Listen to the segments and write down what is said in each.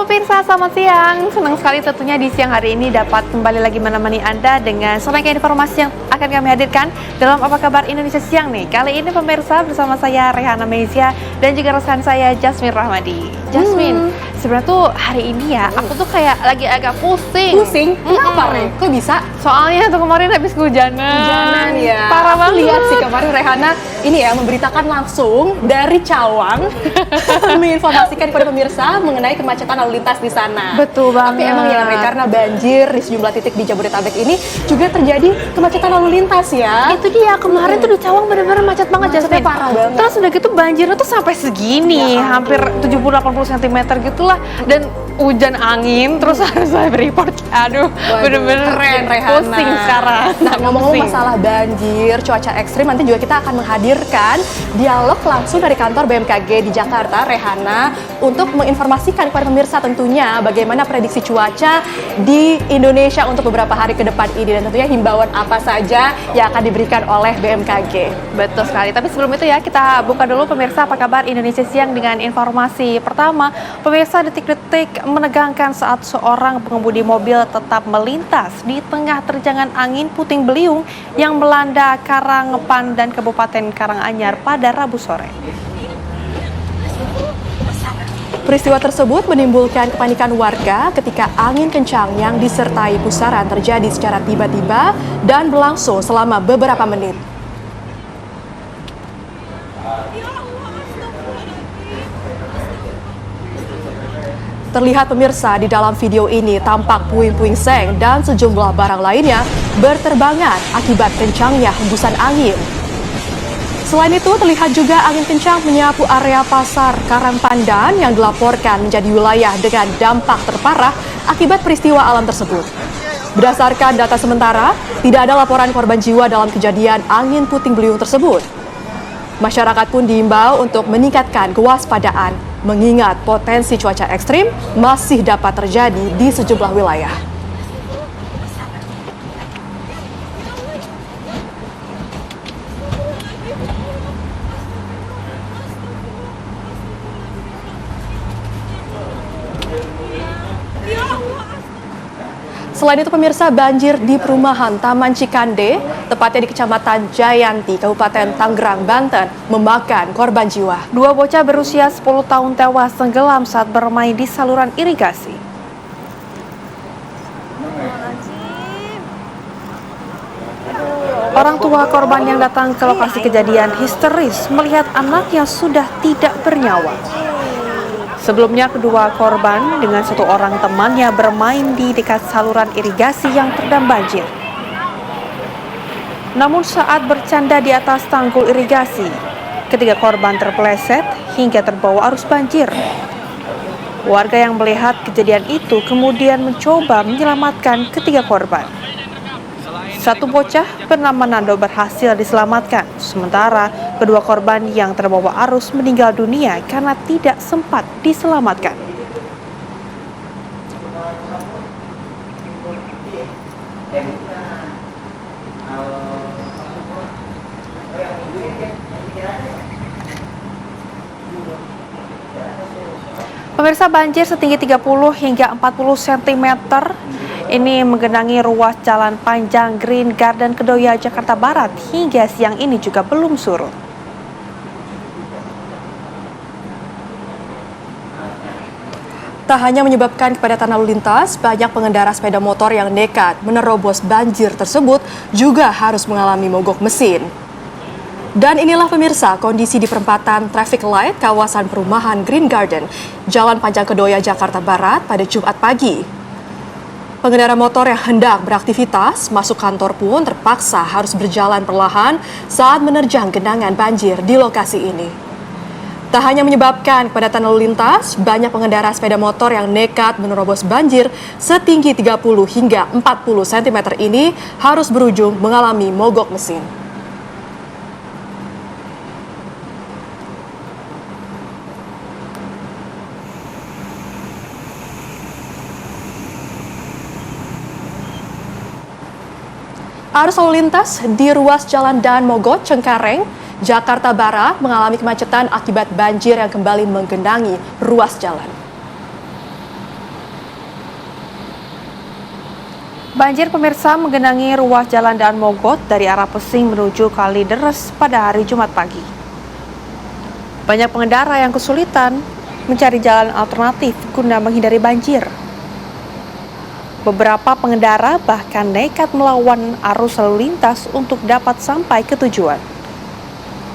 Halo pemirsa, selamat siang. Senang sekali tentunya di siang hari ini dapat kembali lagi menemani Anda dengan serangkaian informasi yang akan kami hadirkan dalam Apa Kabar Indonesia Siang nih. Kali ini pemirsa bersama saya Rehana Mezia dan juga rekan saya Jasmine Rahmadi. Jasmine, sebenarnya tuh hari ini ya aku tuh kayak lagi agak pusing. Pusing? Kenapa, Re? Kok bisa? Soalnya tuh kemarin habis kehujanan. Hujanan ya. Parah banget. Lihat sih kemarin Rehana ini ya memberitakan langsung dari Cawang menginformasikan kepada pemirsa mengenai kemacetan lalu lintas di sana. Betul banget. Tapi emang ya Re, karena banjir di sejumlah titik di Jabodetabek ini juga terjadi kemacetan lalu lintas ya. Itu dia, kemarin tuh di Cawang bener-bener macet banget, Macetnya Jasmine. parah banget. Terus udah gitu banjirnya tuh sampai segini, Ya hampir 70-80 cm gitulah. Dan hujan angin, terus harus live report. Aduh, Waduh, bener-bener keren Rehana. pusing sekarang. Nah, ngomong-ngomong Pusing. masalah banjir, cuaca ekstrim, nanti juga kita akan menghadirkan dialog langsung dari kantor BMKG di Jakarta, Rehana, untuk menginformasikan kepada pemirsa tentunya bagaimana prediksi cuaca di Indonesia untuk beberapa hari ke depan ini, dan tentunya himbauan apa saja yang akan diberikan oleh BMKG. Betul sekali, tapi sebelum itu ya kita buka dulu pemirsa Apa Kabar Indonesia Siang dengan informasi pertama. Pemirsa, detik-detik menegangkan saat seorang pengemudi mobil tetap melintas di tengah terjangan angin puting beliung yang melanda Karangpan dan Kabupaten Karanganyar pada Rabu sore. Peristiwa tersebut menimbulkan kepanikan warga ketika angin kencang yang disertai pusaran terjadi secara tiba-tiba dan berlangsung selama beberapa menit. Terlihat pemirsa di dalam video ini tampak puing-puing seng dan sejumlah barang lainnya berterbangan akibat kencangnya hembusan angin. Selain itu, terlihat juga angin kencang menyapu area pasar Karangpandan yang dilaporkan menjadi wilayah dengan dampak terparah akibat peristiwa alam tersebut. Berdasarkan data sementara, tidak ada laporan korban jiwa dalam kejadian angin puting beliung tersebut. Masyarakat pun diimbau untuk meningkatkan kewaspadaan, mengingat potensi cuaca ekstrim masih dapat terjadi di sejumlah wilayah. Selain itu pemirsa, banjir di perumahan Taman Cikande, tepatnya di Kecamatan Jayanti, Kabupaten Tangerang, Banten, memakan korban jiwa. Dua bocah berusia 10 tahun tewas tenggelam saat bermain di saluran irigasi. Orang tua korban yang datang ke lokasi kejadian histeris melihat anak yang sudah tidak bernyawa. Sebelumnya kedua korban dengan satu orang temannya bermain di dekat saluran irigasi yang terendam banjir. Namun saat bercanda di atas tanggul irigasi, ketiga korban terpeleset hingga terbawa arus banjir. Warga yang melihat kejadian itu kemudian mencoba menyelamatkan ketiga korban. Satu bocah bernama Nando berhasil diselamatkan, sementara kedua korban yang terbawa arus meninggal dunia karena tidak sempat diselamatkan. Pemirsa, banjir setinggi 30 hingga 40 cm ini menggenangi ruas jalan panjang Green Garden Kedoya, Jakarta Barat hingga siang ini juga belum surut. Tak hanya menyebabkan kepadatan lalu lintas, banyak pengendara sepeda motor yang nekat menerobos banjir tersebut juga harus mengalami mogok mesin. Dan inilah pemirsa kondisi di perempatan traffic light kawasan perumahan Green Garden, Jalan Panjang Kedoya, Jakarta Barat pada Jumat pagi. Pengendara motor yang hendak beraktivitas masuk kantor pun terpaksa harus berjalan perlahan saat menerjang genangan banjir di lokasi ini. Tak hanya menyebabkan kepadatan lalu lintas, banyak pengendara sepeda motor yang nekat menerobos banjir setinggi 30 hingga 40 cm ini harus berujung mengalami mogok mesin. Arus lalu lintas di ruas Jalan Daan Mogot, Cengkareng, Jakarta Barat mengalami kemacetan akibat banjir yang kembali menggenangi ruas jalan. Banjir pemirsa menggenangi ruas Jalan Daan Mogot dari arah Pesing menuju Kalideres pada hari Jumat pagi. Banyak pengendara yang kesulitan mencari jalan alternatif guna menghindari banjir. Beberapa pengendara bahkan nekat melawan arus lalu lintas untuk dapat sampai ke tujuan.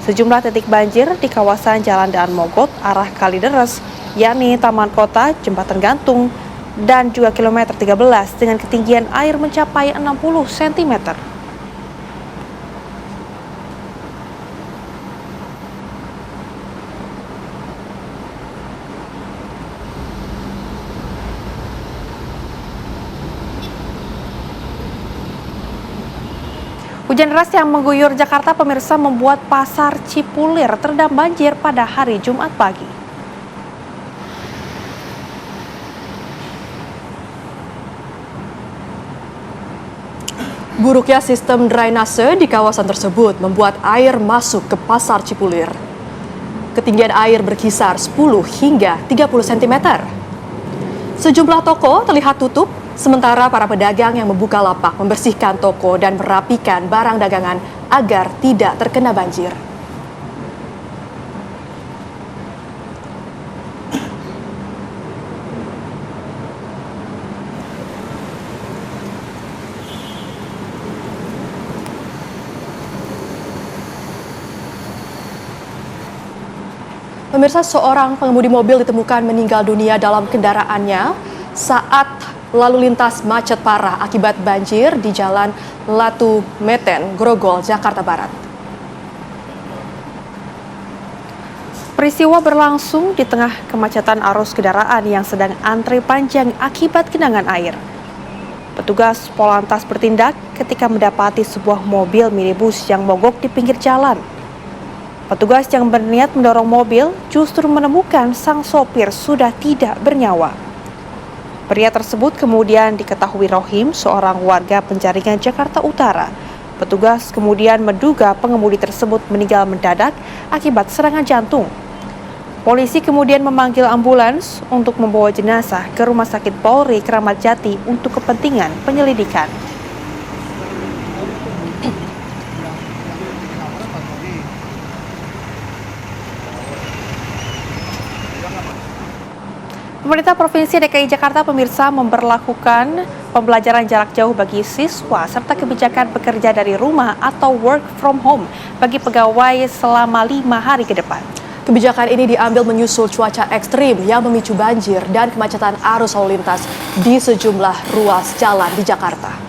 Sejumlah titik banjir di kawasan Jalan Daan Mogot arah Kalideres, yakni Taman Kota, Jembatan Gantung, dan juga kilometer 13 dengan ketinggian air mencapai 60 cm. Hujan deras yang mengguyur Jakarta pemirsa membuat pasar Cipulir terendam banjir pada hari Jumat pagi. Buruknya sistem drainase di kawasan tersebut membuat air masuk ke pasar Cipulir. Ketinggian air berkisar 10 hingga 30 cm. Sejumlah toko terlihat tutup, sementara para pedagang yang membuka lapak membersihkan toko dan merapikan barang dagangan agar tidak terkena banjir. Pemirsa, seorang pengemudi mobil ditemukan meninggal dunia dalam kendaraannya saat lalu lintas macet parah akibat banjir di Jalan Latu Meten, Grogol, Jakarta Barat. Peristiwa berlangsung di tengah kemacetan arus kendaraan yang sedang antri panjang akibat genangan air. Petugas Polantas bertindak ketika mendapati sebuah mobil minibus yang mogok di pinggir jalan. Petugas yang berniat mendorong mobil justru menemukan sang sopir sudah tidak bernyawa. Pria tersebut kemudian diketahui Rohim, seorang warga Penjaringan, Jakarta Utara. Petugas kemudian menduga pengemudi tersebut meninggal mendadak akibat serangan jantung. Polisi kemudian memanggil ambulans untuk membawa jenazah ke Rumah Sakit Polri Kramat Jati untuk kepentingan penyelidikan. Pemerintah Provinsi DKI Jakarta pemirsa memberlakukan pembelajaran jarak jauh bagi siswa serta kebijakan bekerja dari rumah atau work from home bagi pegawai selama 5 hari ke depan. Kebijakan ini diambil menyusul cuaca ekstrim yang memicu banjir dan kemacetan arus lalu lintas di sejumlah ruas jalan di Jakarta.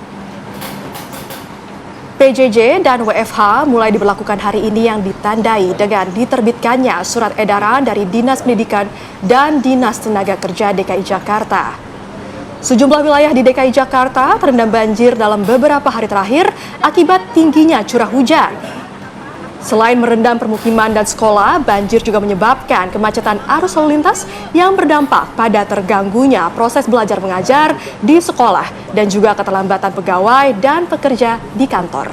PJJ dan WFH mulai diberlakukan hari ini yang ditandai dengan diterbitkannya surat edaran dari Dinas Pendidikan dan Dinas Tenaga Kerja DKI Jakarta. Sejumlah wilayah di DKI Jakarta terendam banjir dalam beberapa hari terakhir akibat tingginya curah hujan. Selain merendam permukiman dan sekolah, banjir juga menyebabkan kemacetan arus lalu lintas yang berdampak pada terganggunya proses belajar mengajar di sekolah dan juga keterlambatan pegawai dan pekerja di kantor.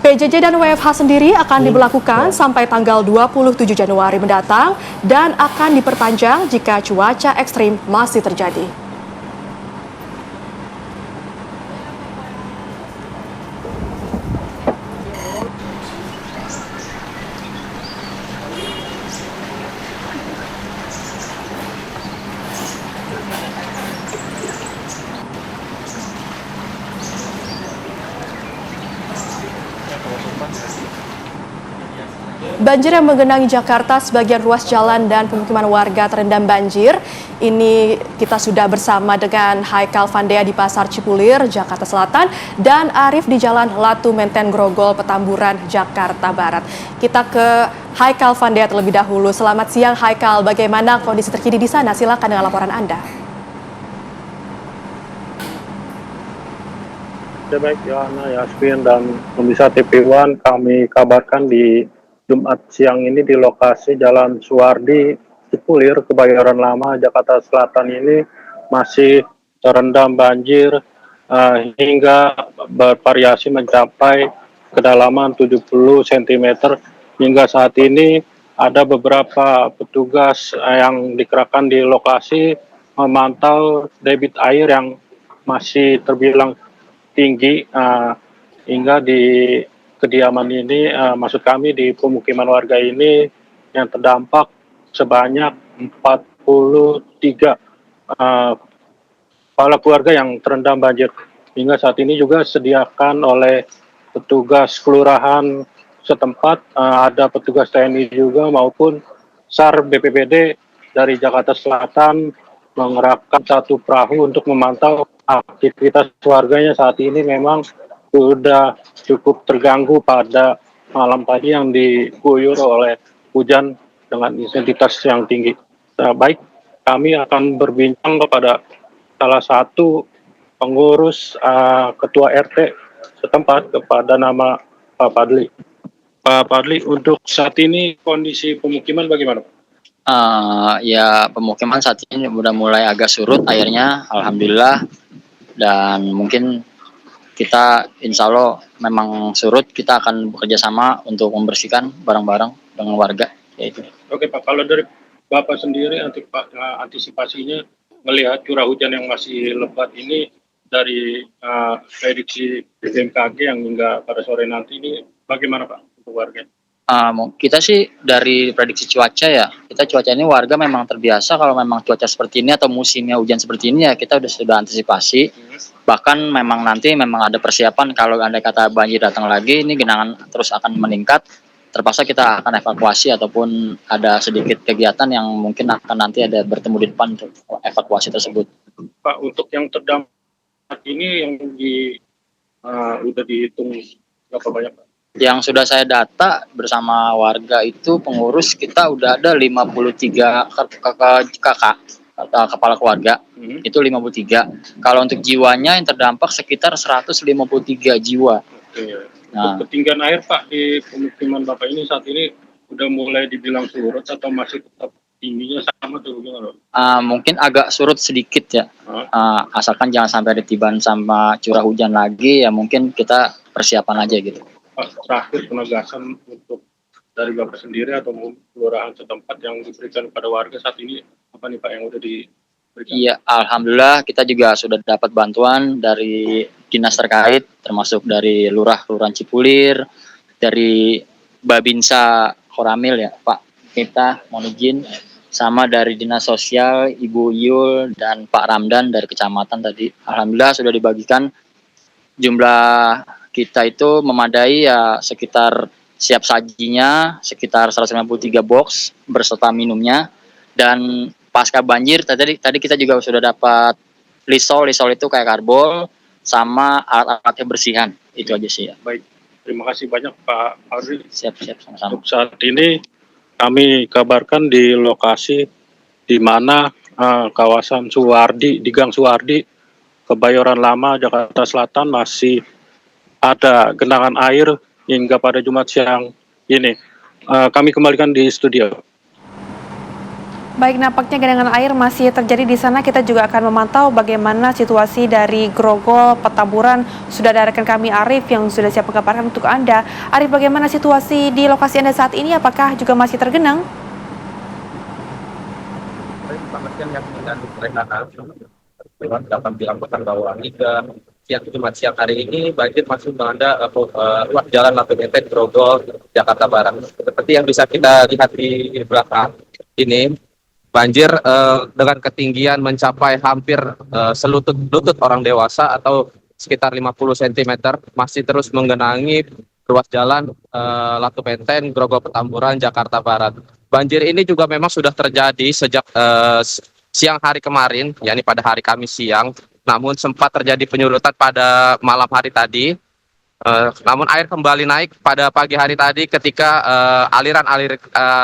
PJJ dan WFH sendiri akan diberlakukan sampai tanggal 27 Januari mendatang dan akan diperpanjang jika cuaca ekstrim masih terjadi. Banjir yang menggenangi Jakarta, sebagian ruas jalan dan pemukiman warga terendam banjir. Ini kita sudah bersama dengan Haikal Vandea di Pasar Cipulir, Jakarta Selatan, dan Arif di Jalan Latu Menten, Grogol, Petamburan, Jakarta Barat. Kita ke Haikal Vandea terlebih dahulu. Selamat siang Haikal, bagaimana kondisi terkini di sana? Silakan dengan laporan Anda. Ya baik, Yohana, Yasmin, dan pemirsa TV One, kami kabarkan di Jumat siang ini di lokasi Jalan Suwardi, Cipulir, Kebayoran Lama, Jakarta Selatan ini masih terendam banjir hingga bervariasi mencapai kedalaman 70 cm. Hingga saat ini ada beberapa petugas yang dikerahkan di lokasi memantau debit air yang masih terbilang tinggi, hingga di kediaman ini, maksud kami di pemukiman warga ini yang terdampak sebanyak 43 kepala keluarga yang terendam banjir. Hingga saat ini juga sediakan oleh petugas kelurahan setempat, ada petugas TNI juga maupun SAR BPBD dari Jakarta Selatan mengerahkan satu perahu untuk memantau aktivitas warganya. Saat ini memang sudah cukup terganggu pada malam tadi yang diguyur oleh hujan dengan intensitas yang tinggi. Baik, kami akan berbincang kepada salah satu pengurus, ketua RT setempat, kepada nama Pak Padli. Pak Padli, untuk saat ini kondisi pemukiman bagaimana, Pak? Ya pemukiman saat ini udah mulai agak surut airnya, alhamdulillah. Dan mungkin kita insya Allah memang surut, kita akan bekerja sama untuk membersihkan barang-barang dengan warga. Yaitu. Oke Pak, kalau dari Bapak sendiri antisipasinya melihat curah hujan yang masih lebat ini dari prediksi BMKG yang hingga pada sore nanti ini bagaimana Pak untuk warga? Kita sih dari prediksi cuaca ya, kita cuaca ini warga memang terbiasa kalau memang cuaca seperti ini atau musimnya hujan seperti ini ya kita sudah antisipasi. Bahkan memang nanti memang ada persiapan kalau andai kata banjir datang lagi, ini genangan terus akan meningkat. Terpaksa kita akan evakuasi ataupun ada sedikit kegiatan yang mungkin akan nanti ada bertemu di depan untuk evakuasi tersebut. Pak, untuk yang terdampak ini yang udah dihitung berapa banyak Pak? Yang sudah saya data bersama warga itu pengurus kita udah ada 53 kakak kepala keluarga. Itu 53. Kalau untuk jiwanya yang terdampak sekitar 153 jiwa. Oke. Nah, ketinggian air Pak di pemukiman Bapak ini saat ini udah mulai dibilang surut atau masih tetap tingginya sama tuh gimana? Mungkin agak surut sedikit ya. Asalkan jangan sampai ditiban sama curah hujan lagi ya, mungkin kita persiapan aja gitu. Terakhir penegasan untuk dari Bapak sendiri atau kelurahan setempat yang diberikan kepada warga saat ini apa nih Pak yang udah diberikan? Iya, alhamdulillah kita juga sudah dapat bantuan dari dinas terkait termasuk dari Kelurahan Cipulir, dari Babinsa Koramil ya Pak, kita mohon izin, sama dari dinas sosial Ibu Yul dan Pak Ramdan dari kecamatan tadi. Alhamdulillah sudah dibagikan, jumlah kita itu memadai ya, sekitar siap sajinya sekitar 153 box berserta minumnya. Dan pasca banjir tadi kita juga sudah dapat lisol itu kayak karbol sama alat-alat kebersihan. Itu aja sih ya. Baik, terima kasih banyak Pak Ardi. Siap sama-sama. Untuk saat ini kami kabarkan di lokasi di mana kawasan Suwardi, di Gang Suwardi, Kebayoran Lama, Jakarta Selatan masih ada genangan air hingga pada Jumat siang ini. Kami kembalikan di studio. Baik, nampaknya genangan air masih terjadi di sana. Kita juga akan memantau bagaimana situasi dari Grogol, Petamburan. Sudah ada rekan kami Arif yang sudah siap mengabarkan untuk Anda. Arif, bagaimana situasi di lokasi Anda saat ini? Apakah juga masih tergenang? Dapat dilaporkan bahwa hingga Jumat siang hari ini banjir masih melanda ruas jalan Latu Menteng Grogol, Jakarta Barat. Seperti yang bisa kita lihat di belakang ini, banjir dengan ketinggian mencapai hampir selutut orang dewasa atau sekitar 50 cm masih terus menggenangi ruas jalan Latu Menteng, Grogol Petamburan, Jakarta Barat. Banjir ini juga memang sudah terjadi sejak siang hari kemarin, yakni pada hari Kamis siang. Namun sempat terjadi penyurutan pada malam hari tadi. Namun air kembali naik pada pagi hari tadi ketika aliran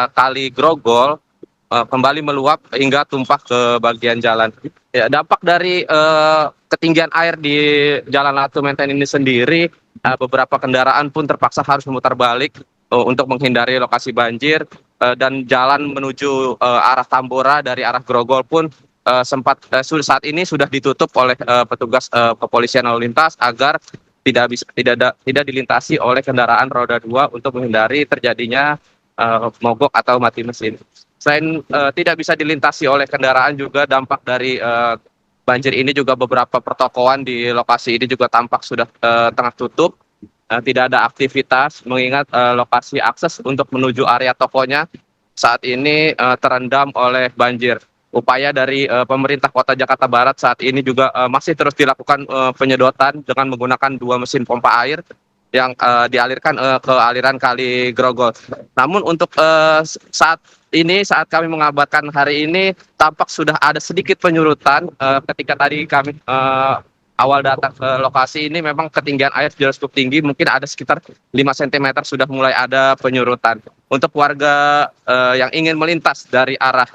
kali Grogol kembali meluap hingga tumpah ke bagian jalan. Ya, dampak dari ketinggian air di Jalan Latu Menteng ini sendiri, beberapa kendaraan pun terpaksa harus memutar balik untuk menghindari lokasi banjir, dan jalan menuju arah Tambora dari arah Grogol pun saat ini sudah ditutup oleh petugas kepolisian lalu lintas agar tidak dilintasi oleh kendaraan roda 2 untuk menghindari terjadinya mogok atau mati mesin. Selain tidak bisa dilintasi oleh kendaraan, juga dampak dari banjir ini juga beberapa pertokoan di lokasi ini juga tampak sudah tengah tutup. Tidak ada aktivitas mengingat lokasi akses untuk menuju area tokonya saat ini terendam oleh banjir. Upaya dari pemerintah Kota Jakarta Barat saat ini juga masih terus dilakukan penyedotan dengan menggunakan 2 mesin pompa air yang dialirkan ke aliran Kali Grogol. Namun untuk saat kami mengabarkan hari ini tampak sudah ada sedikit penyurutan ketika tadi kami awal datang ke lokasi ini memang ketinggian air sudah cukup tinggi, mungkin ada sekitar 5 cm sudah mulai ada penyurutan. Untuk warga yang ingin melintas dari arah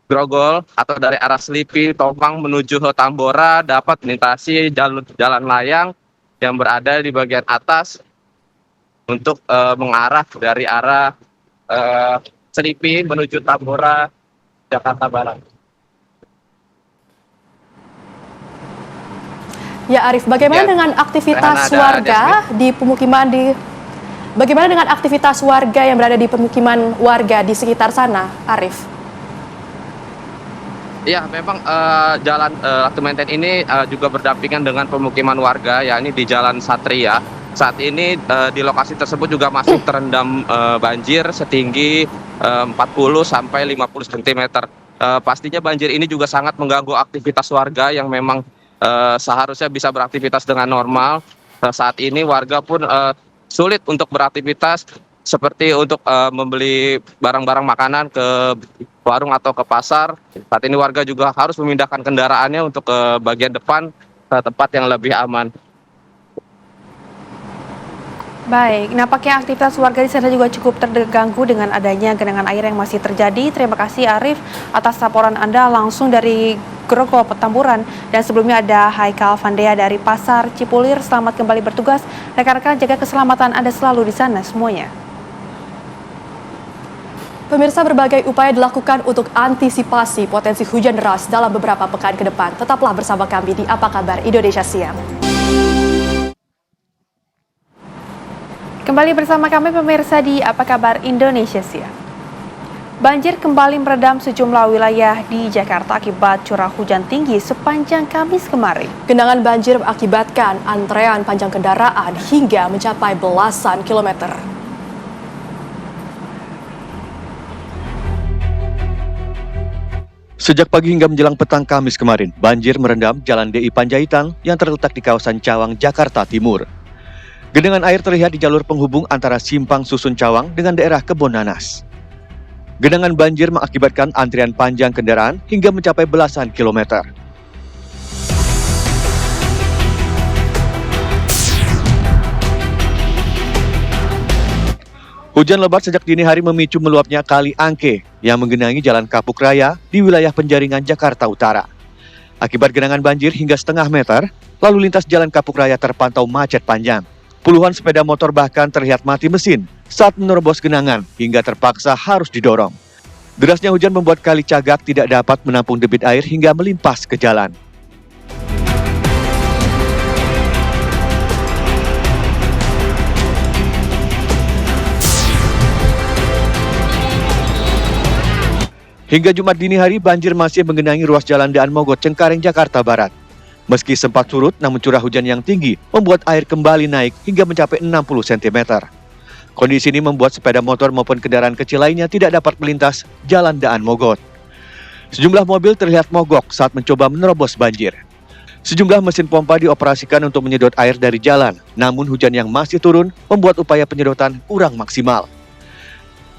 Grogol atau dari arah Selipi, Tomang menuju ke Tambora dapat melintasi jalan layang yang berada di bagian atas untuk mengarah dari arah Selipi menuju Tambora, Jakarta Barat. Ya Arif, bagaimana dengan aktivitas warga di pemukiman bagaimana dengan aktivitas warga yang berada di pemukiman warga di sekitar sana, Arif? Ya, memang jalan Latu Menteng ini juga berdampingan dengan pemukiman warga, yakni di Jalan Satria. Saat ini di lokasi tersebut juga masih terendam banjir setinggi 40 sampai 50 cm. Pastinya banjir ini juga sangat mengganggu aktivitas warga yang memang seharusnya bisa beraktivitas dengan normal. Saat ini warga pun sulit untuk beraktivitas seperti untuk membeli barang-barang makanan ke warung atau ke pasar. Saat ini warga juga harus memindahkan kendaraannya untuk ke bagian depan ke tempat yang lebih aman. Baik, nampaknya aktivitas warga di sana juga cukup terganggu dengan adanya genangan air yang masih terjadi. Terima kasih Arif atas laporan Anda langsung dari Grogol, Petamburan. Dan sebelumnya ada Haikal Vandea dari Pasar Cipulir. Selamat kembali bertugas. Rekan-rekan, jaga keselamatan Anda selalu di sana semuanya. Pemirsa, berbagai upaya dilakukan untuk antisipasi potensi hujan deras dalam beberapa pekan ke depan. Tetaplah bersama kami di Apa Kabar Indonesia Siang. Kembali bersama kami pemirsa di Apa Kabar Indonesia Siang. Banjir kembali meredam sejumlah wilayah di Jakarta akibat curah hujan tinggi sepanjang Kamis kemarin. Genangan banjir mengakibatkan antrean panjang kendaraan hingga mencapai belasan kilometer. Sejak pagi hingga menjelang petang Kamis kemarin, banjir merendam Jalan DI Panjaitan yang terletak di kawasan Cawang, Jakarta Timur. Genangan air terlihat di jalur penghubung antara Simpang Susun Cawang dengan daerah Kebon Nanas. Genangan banjir mengakibatkan antrian panjang kendaraan hingga mencapai belasan kilometer. Hujan lebat sejak dini hari memicu meluapnya Kali Angke yang menggenangi Jalan Kapuk Raya di wilayah Penjaringan, Jakarta Utara. Akibat genangan banjir hingga setengah meter, lalu lintas Jalan Kapuk Raya terpantau macet panjang. Puluhan sepeda motor bahkan terlihat mati mesin saat menerobos genangan hingga terpaksa harus didorong. Derasnya hujan membuat Kali Cagak tidak dapat menampung debit air hingga melimpas ke jalan. Hingga Jumat dini hari, banjir masih menggenangi ruas Jalan Daan Mogot, Cengkareng, Jakarta Barat. Meski sempat surut, namun curah hujan yang tinggi membuat air kembali naik hingga mencapai 60 cm. Kondisi ini membuat sepeda motor maupun kendaraan kecil lainnya tidak dapat melintas Jalan Daan Mogot. Sejumlah mobil terlihat mogok saat mencoba menerobos banjir. Sejumlah mesin pompa dioperasikan untuk menyedot air dari jalan, namun hujan yang masih turun membuat upaya penyedotan kurang maksimal.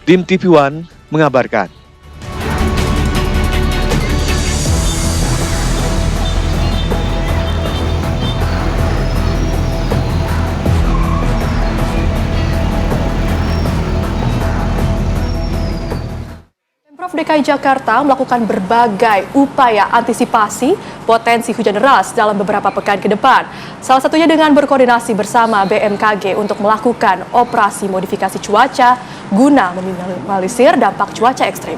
Tim TV One mengabarkan. Pemprov DKI Jakarta melakukan berbagai upaya antisipasi potensi hujan deras dalam beberapa pekan ke depan. Salah satunya dengan berkoordinasi bersama BMKG untuk melakukan operasi modifikasi cuaca guna meminimalisir dampak cuaca ekstrim.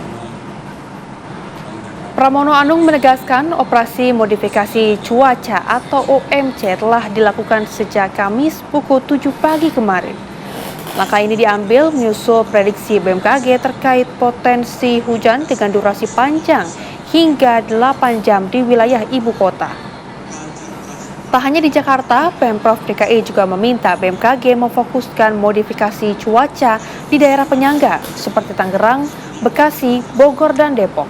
Pramono Anung menegaskan operasi modifikasi cuaca atau OMC telah dilakukan sejak Kamis pukul 7 pagi kemarin. Langkah ini diambil menyusul prediksi BMKG terkait potensi hujan dengan durasi panjang hingga 8 jam di wilayah ibu kota. Tak hanya di Jakarta, Pemprov DKI juga meminta BMKG memfokuskan modifikasi cuaca di daerah penyangga seperti Tangerang, Bekasi, Bogor, dan Depok.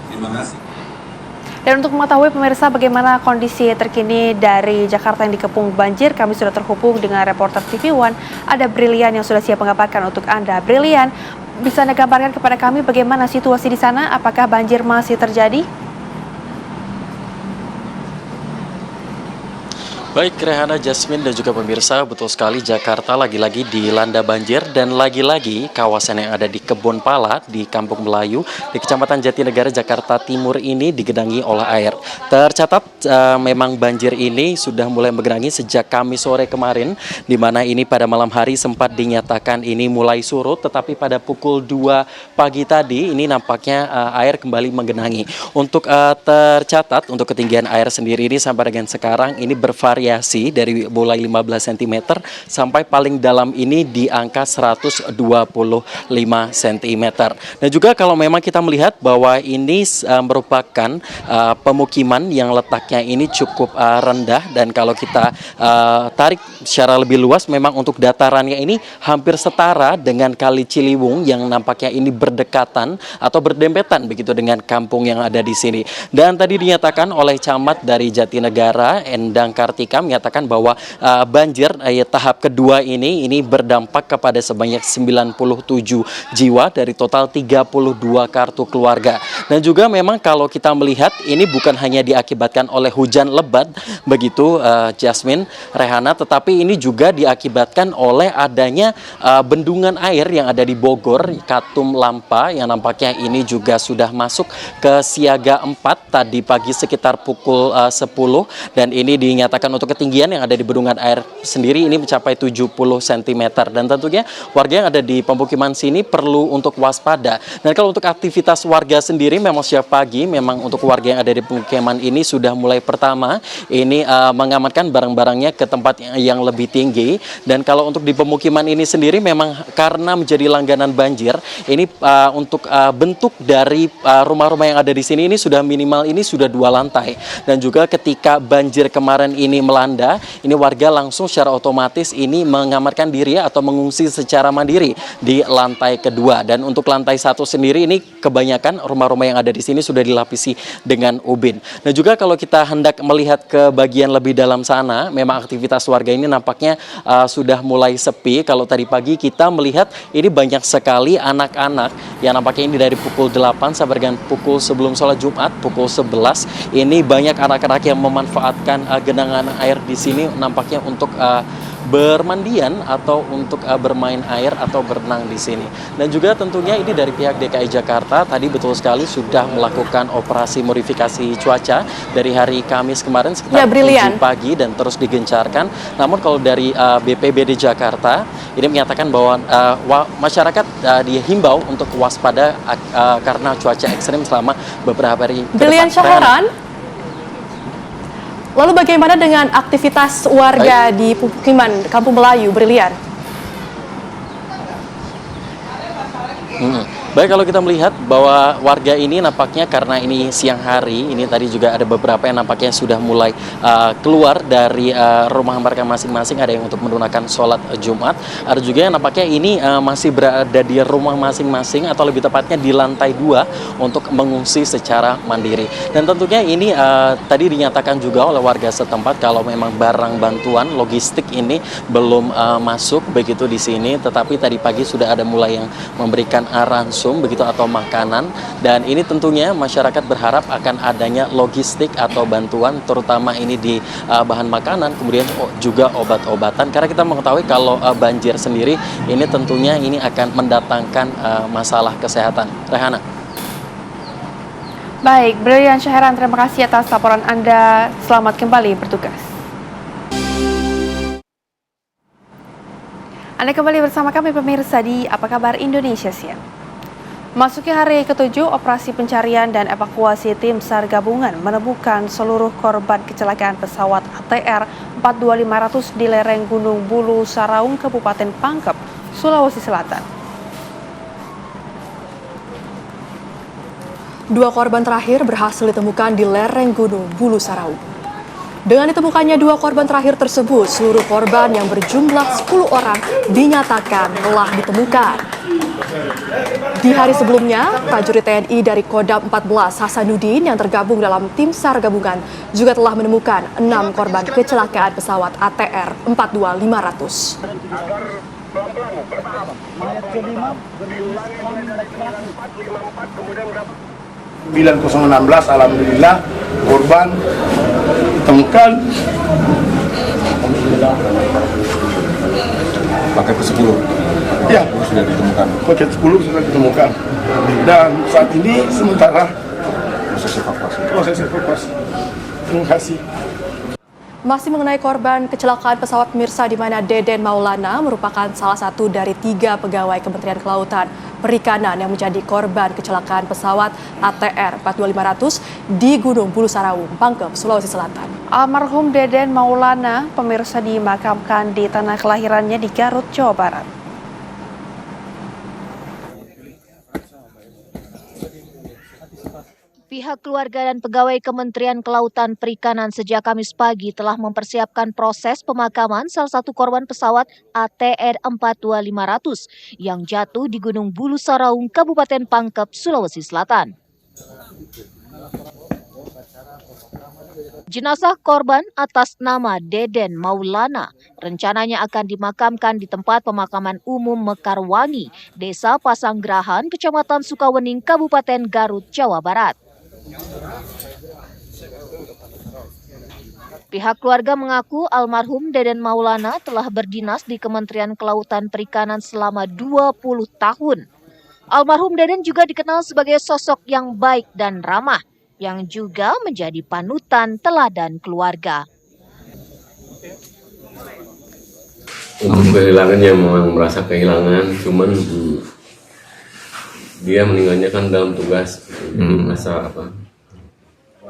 Terima kasih. Dan untuk mengetahui pemirsa bagaimana kondisi terkini dari Jakarta yang dikepung banjir, kami sudah terhubung dengan reporter TV One, ada Brilian yang sudah siap mengabarkan untuk Anda. Brilian, bisa Anda gambarkan kepada kami bagaimana situasi di sana? Apakah banjir masih terjadi? Baik, Rehana, Jasmine, dan juga pemirsa, betul sekali Jakarta lagi-lagi dilanda banjir dan lagi-lagi kawasan yang ada di Kebon Pala, di Kampung Melayu, di Kecamatan Jatinegara, Jakarta Timur ini digenangi oleh air. Tercatat memang banjir ini sudah mulai menggenangi sejak Kamis sore kemarin, di mana ini pada malam hari sempat dinyatakan ini mulai surut, tetapi pada pukul 2 pagi tadi ini nampaknya air kembali menggenangi. Untuk tercatat untuk ketinggian air sendiri ini sampai dengan sekarang ini bervariasi dari mulai 15 cm sampai paling dalam ini di angka 125 cm. Dan juga kalau memang kita melihat bahwa ini merupakan pemukiman yang letaknya ini cukup rendah, dan kalau kita tarik secara lebih luas memang untuk datarannya ini hampir setara dengan Kali Ciliwung yang nampaknya ini berdekatan atau berdempetan begitu dengan kampung yang ada di sini. Dan tadi dinyatakan oleh camat dari Jatinegara, Endang Kartika, menyatakan bahwa banjir tahap kedua ini berdampak kepada sebanyak 97 jiwa dari total 32 kartu keluarga. Dan juga memang kalau kita melihat ini bukan hanya diakibatkan oleh hujan lebat begitu Jasmine, Rehana, tetapi ini juga diakibatkan oleh adanya bendungan air yang ada di Bogor, Katum Lampa, yang nampaknya ini juga sudah masuk ke siaga 4 tadi pagi sekitar pukul 10, dan ini dinyatakan untuk ketinggian yang ada di bendungan air sendiri ini mencapai 70 cm, dan tentunya warga yang ada di pemukiman sini perlu untuk waspada. Dan kalau untuk aktivitas warga sendiri memang sejak pagi memang untuk warga yang ada di pemukiman ini sudah mulai pertama ini mengamankan barang-barangnya ke tempat yang lebih tinggi. Dan kalau untuk di pemukiman ini sendiri memang karena menjadi langganan banjir ini untuk bentuk dari rumah-rumah yang ada di sini ini sudah minimal ini sudah 2 lantai, dan juga ketika banjir kemarin ini melanda, ini warga langsung secara otomatis ini mengamankan diri atau mengungsi secara mandiri di lantai kedua. Dan untuk lantai 1 sendiri ini kebanyakan rumah-rumah yang ada di sini sudah dilapisi dengan ubin. Dan juga kalau kita hendak melihat ke bagian lebih dalam sana, memang aktivitas warga ini nampaknya sudah mulai sepi. Kalau tadi pagi kita melihat ini banyak sekali anak-anak yang nampaknya ini dari pukul 8 sampai dengan pukul sebelum sholat Jumat, pukul 11, ini banyak anak-anak yang memanfaatkan genangan air di sini nampaknya untuk bermandian atau untuk bermain air atau berenang di sini. Dan juga tentunya ini dari pihak DKI Jakarta tadi betul sekali sudah melakukan operasi modifikasi cuaca dari hari Kamis kemarin sekitar 7 pagi dan terus digencarkan. Namun kalau dari BPBD Jakarta ini menyatakan bahwa masyarakat dihimbau untuk waspada karena cuaca ekstrim selama beberapa hari ke depan. Lalu bagaimana dengan aktivitas warga di pemukiman Kampung Melayu, Brilian? Baik, kalau kita melihat bahwa warga ini nampaknya karena ini siang hari, ini tadi juga ada beberapa yang nampaknya sudah mulai keluar dari rumah mereka masing-masing, ada yang untuk menunaikan sholat Jumat, ada juga yang nampaknya ini masih berada di rumah masing-masing atau lebih tepatnya di lantai 2 untuk mengungsi secara mandiri. Dan tentunya ini tadi dinyatakan juga oleh warga setempat kalau memang barang bantuan logistik ini belum masuk begitu di sini, tetapi tadi pagi sudah ada mulai yang memberikan ransum begitu atau makanan, dan ini tentunya masyarakat berharap akan adanya logistik atau bantuan terutama ini di bahan makanan, kemudian juga obat-obatan, karena kita mengetahui kalau banjir sendiri ini tentunya ini akan mendatangkan masalah kesehatan. Rehana. Baik, Brilian Syahran, terima kasih atas laporan Anda. Selamat kembali bertugas. Anda kembali bersama kami pemirsa di Apa Kabar Indonesia Siang. Masuki hari ke-7, operasi pencarian dan evakuasi tim SAR gabungan menemukan seluruh korban kecelakaan pesawat ATR 42500 di lereng Gunung Bulu Saraung, Kabupaten Pangkep, Sulawesi Selatan. 2 korban terakhir berhasil ditemukan di lereng Gunung Bulu Saraung. Dengan ditemukannya 2 korban terakhir tersebut, seluruh korban yang berjumlah 10 orang dinyatakan telah ditemukan. Di hari sebelumnya, prajurit TNI dari Kodam 14 Hasanuddin yang tergabung dalam tim SAR gabungan juga telah menemukan 6 korban kecelakaan pesawat ATR 42500. 9016 alhamdulillah korban ditemukan. Pakai ke-10 Ya, sudah ditemukan. paket 10 sudah ditemukan. Dan saat ini sementara proses evakuasi. Terima kasih. Masih mengenai korban kecelakaan pesawat pemirsa, di mana Deden Maulana merupakan salah satu dari 3 pegawai Kementerian Kelautan Perikanan yang menjadi korban kecelakaan pesawat ATR 42500 di Gunung Bulu Saraung, Pangkep, Sulawesi Selatan. Almarhum Deden Maulana, pemirsa, dimakamkan di tanah kelahirannya di Garut, Jawa Barat. Pihak keluarga dan pegawai Kementerian Kelautan Perikanan sejak Kamis pagi telah mempersiapkan proses pemakaman salah satu korban pesawat ATR 42500 yang jatuh di Gunung Bulu Saraung, Kabupaten Pangkep, Sulawesi Selatan. Jenazah korban atas nama Deden Maulana rencananya akan dimakamkan di tempat pemakaman umum Mekarwangi, Desa Pasanggerahan, Kecamatan Sukawening, Kabupaten Garut, Jawa Barat. Pihak keluarga mengaku almarhum Deden Maulana telah berdinas di Kementerian Kelautan Perikanan selama 20 tahun. Almarhum Deden juga dikenal sebagai sosok yang baik dan ramah, yang juga menjadi panutan teladan keluarga. Untuk kehilangan ya memang merasa kehilangan, cuman dia meninggalnya kan dalam tugas, jadi merasa apa,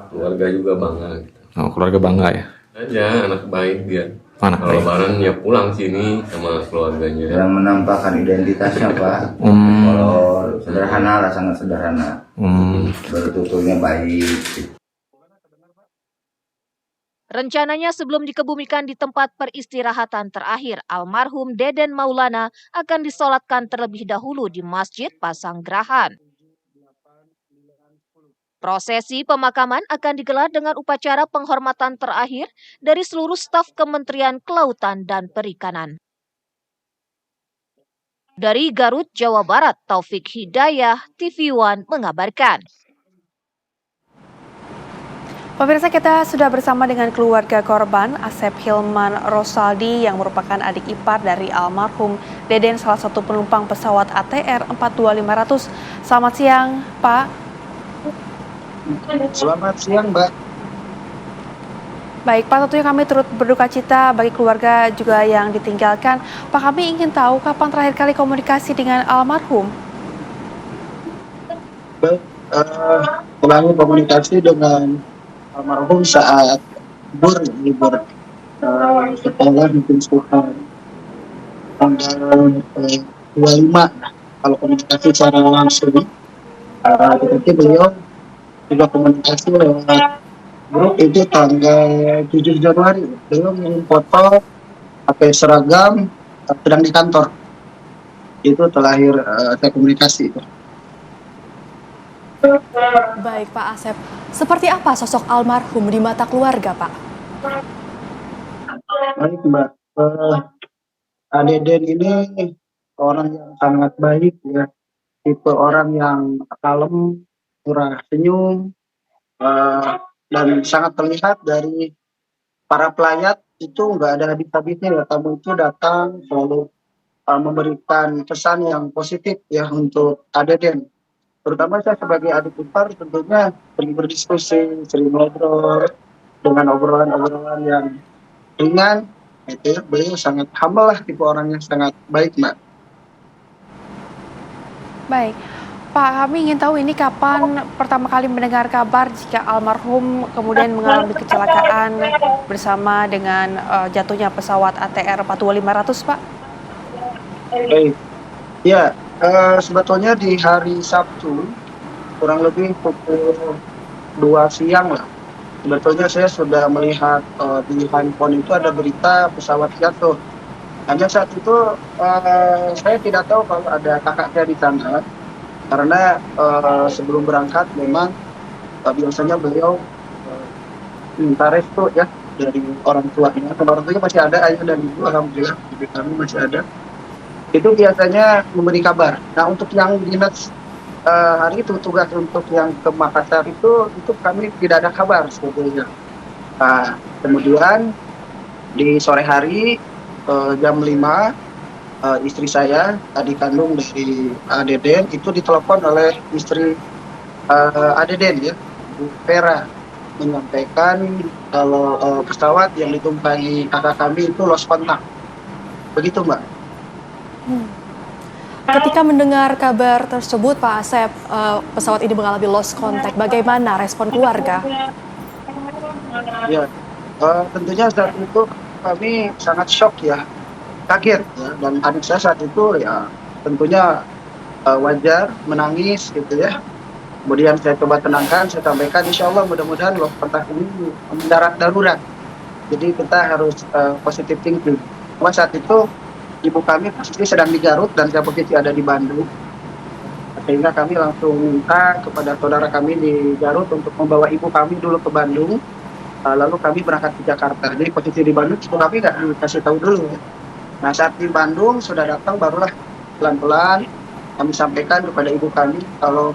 keluarga juga bangga gitu. Oh, keluarga bangga ya? Aja anak baik dia. Anak Kalau baik. lebaran ya pulang sini sama keluarganya. Yang menampakkan identitasnya Pak. Kalau sederhana lah, sangat sederhana. Bertuturnya baik. Rencananya sebelum dikebumikan di tempat peristirahatan terakhir, almarhum Deden Maulana akan disolatkan terlebih dahulu di Masjid Pasanggerahan. Prosesi pemakaman akan digelar dengan upacara penghormatan terakhir dari seluruh staf Kementerian Kelautan dan Perikanan. Dari Garut, Jawa Barat, Taufik Hidayah, TV One mengabarkan. Pemirsa, kita sudah bersama dengan keluarga korban, Asep Hilman Rosaldi, yang merupakan adik ipar dari almarhum Deden, salah satu penumpang pesawat ATR 42500. Selamat siang, Pak. Selamat siang, Mbak. Baik, Pak, tentunya kami turut berduka cita bagi keluarga juga yang ditinggalkan. Pak, kami ingin tahu kapan terakhir kali komunikasi dengan almarhum? Baik, terakhir komunikasi dengan almarhum saat libur sekolah, mungkin sekitar tanggal 25 kalau komunikasi secara langsung. Tetapi beliau juga komunikasi lewat grup itu tanggal 7 Januari. Beliau mengirim foto pakai seragam sedang di kantor. Itu terakhir saya komunikasi. Baik Pak Asep, seperti apa sosok almarhum di mata keluarga Pak? Baik Mbak, Deden ini orang yang sangat baik ya, tipe orang yang kalem, murah senyum, dan sangat terlihat dari para pelayat itu nggak ada habis-habisnya ya, tamu itu datang selalu memberikan kesan yang positif ya untuk Deden. Terutama saya sebagai adik ipar tentunya sering berdiskusi, sering ngobrol dengan obrolan-obrolan yang ringan. Itu ya, beliau sangat humble lah, tipe orang yang sangat baik, Mbak. Baik, Pak, kami ingin tahu ini kapan pertama kali mendengar kabar jika almarhum kemudian mengalami kecelakaan bersama dengan jatuhnya pesawat ATR 42500, Pak? Baik. Ya, sebetulnya di hari Sabtu, kurang lebih pukul 2 siang lah. Sebetulnya saya sudah melihat di handphone itu ada berita pesawat jatuh. Hanya saat itu saya tidak tahu kalau ada kakak saya di sana, karena sebelum berangkat memang biasanya beliau minta restu ya dari orang tuanya. Orang tuanya masih ada, ayah dan ibu, alhamdulillah, ibu kami masih ada. Itu biasanya memberi kabar. Nah, untuk yang dinas hari itu, tugas untuk yang ke Makassar itu kami tidak ada kabar sebetulnya. Nah, kemudian di sore hari jam 5 istri saya, adik kandung dari Adeden, itu ditelepon oleh istri Adeden ya, Bu Vera, menyampaikan kalau pesawat yang ditumpangi kakak kami itu lost contact. Begitu, Mbak. Ketika mendengar kabar tersebut, Pak Asep, pesawat ini mengalami lost contact, bagaimana respon keluarga? Ya, tentunya saat itu kami sangat shock ya, kaget ya, dan adik saya saat itu ya tentunya wajar menangis gitu ya. Kemudian saya coba tenangkan, saya sampaikan insya Allah mudah-mudahan lost contact ini mendarat darurat. Jadi kita harus positive thinking. Cuma saat itu ibu kami posisi sedang di Garut dan saya posisi ada di Bandung. Sehingga kami langsung minta kepada saudara kami di Garut untuk membawa ibu kami dulu ke Bandung. Lalu kami berangkat ke Jakarta. Jadi posisi di Bandung ibu kami nggak dikasih tahu dulu. Nah, saat di Bandung sudah datang, barulah pelan-pelan kami sampaikan kepada ibu kami kalau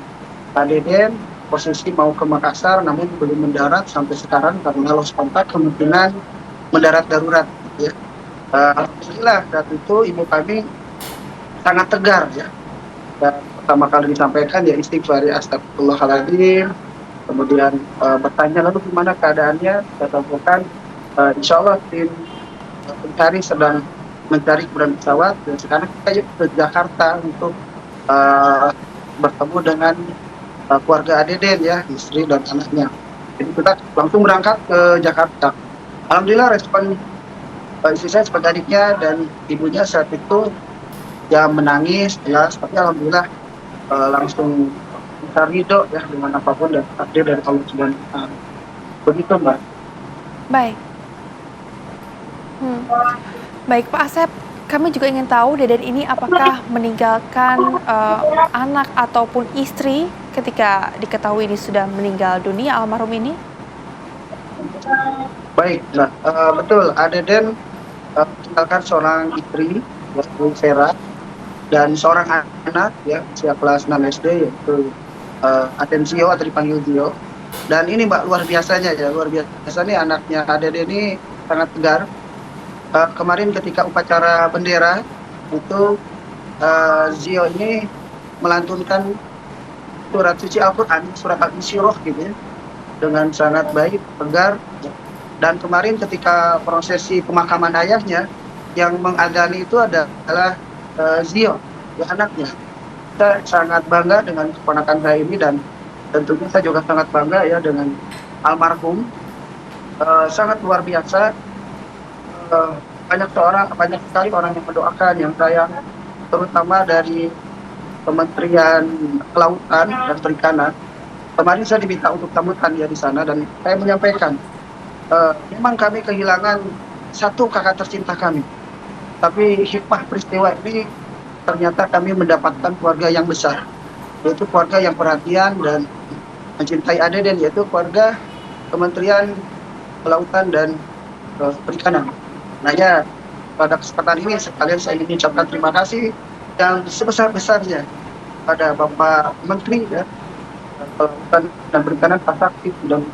Pak Deden posisi mau ke Makassar namun belum mendarat sampai sekarang karena lost contact, kemungkinan mendarat darurat ya. Alhamdulillah saat itu ibu kami sangat tegar ya. Dan pertama kali disampaikan ya istighfar, astagfirullahaladzim. Kemudian bertanya lalu gimana keadaannya, saya sampaikan insya Allah tim pencari sedang mencari keberadaan pesawat dan sekarang kita ke Jakarta untuk bertemu dengan keluarga Adeden ya, istri dan anaknya. Jadi kita langsung berangkat ke Jakarta. Alhamdulillah respon istri saya sebagai adiknya dan ibunya saat itu ya menangis jelas, tapi alhamdulillah langsung bisa ridho ya dengan apapun dan takdir dari Allah Subhanahu wa Ta'ala. Begitu, Mbak. Baik. Baik, Pak Asep, kami juga ingin tahu Deden ini apakah meninggalkan anak ataupun istri ketika diketahui ini sudah meninggal dunia almarhum ini? Baik, nah, betul. Adeden meninggalkan seorang istri, Bu Vera, dan seorang anak ya, usia kelas 6 SD yaitu Atensio atau dipanggil Gio. Dan ini Mbak luar biasanya ya, luar biasa nih anaknya Adeden ini sangat tegar. Kemarin ketika upacara bendera itu Gio ini melantunkan surat suci Al-Quran, surat Al-Isyirah gitu ya, dengan sangat baik, tegar. Dan kemarin ketika prosesi pemakaman ayahnya, yang mengadani itu adalah Zio, ya anaknya. Saya sangat bangga dengan keponakan saya ini dan tentunya saya juga sangat bangga ya dengan almarhum. Sangat luar biasa. Banyak sekali orang yang mendoakan, yang sayang, terutama dari Kementerian Kelautan dan Perikanan. Kemarin saya diminta untuk sambutan ya di sana dan saya menyampaikan memang kami kehilangan satu kakak tercinta kami. Tapi hikmah peristiwa ini ternyata kami mendapatkan keluarga yang besar, yaitu keluarga yang perhatian dan mencintai Adeden, yaitu keluarga Kementerian Kelautan dan Perikanan. Nah ya, pada kesempatan ini sekalian saya ingin ucapkan terima kasih yang sebesar-besarnya pada Bapak Menteri ya, Kelautan dan Perikanan, Pak Sakti, dan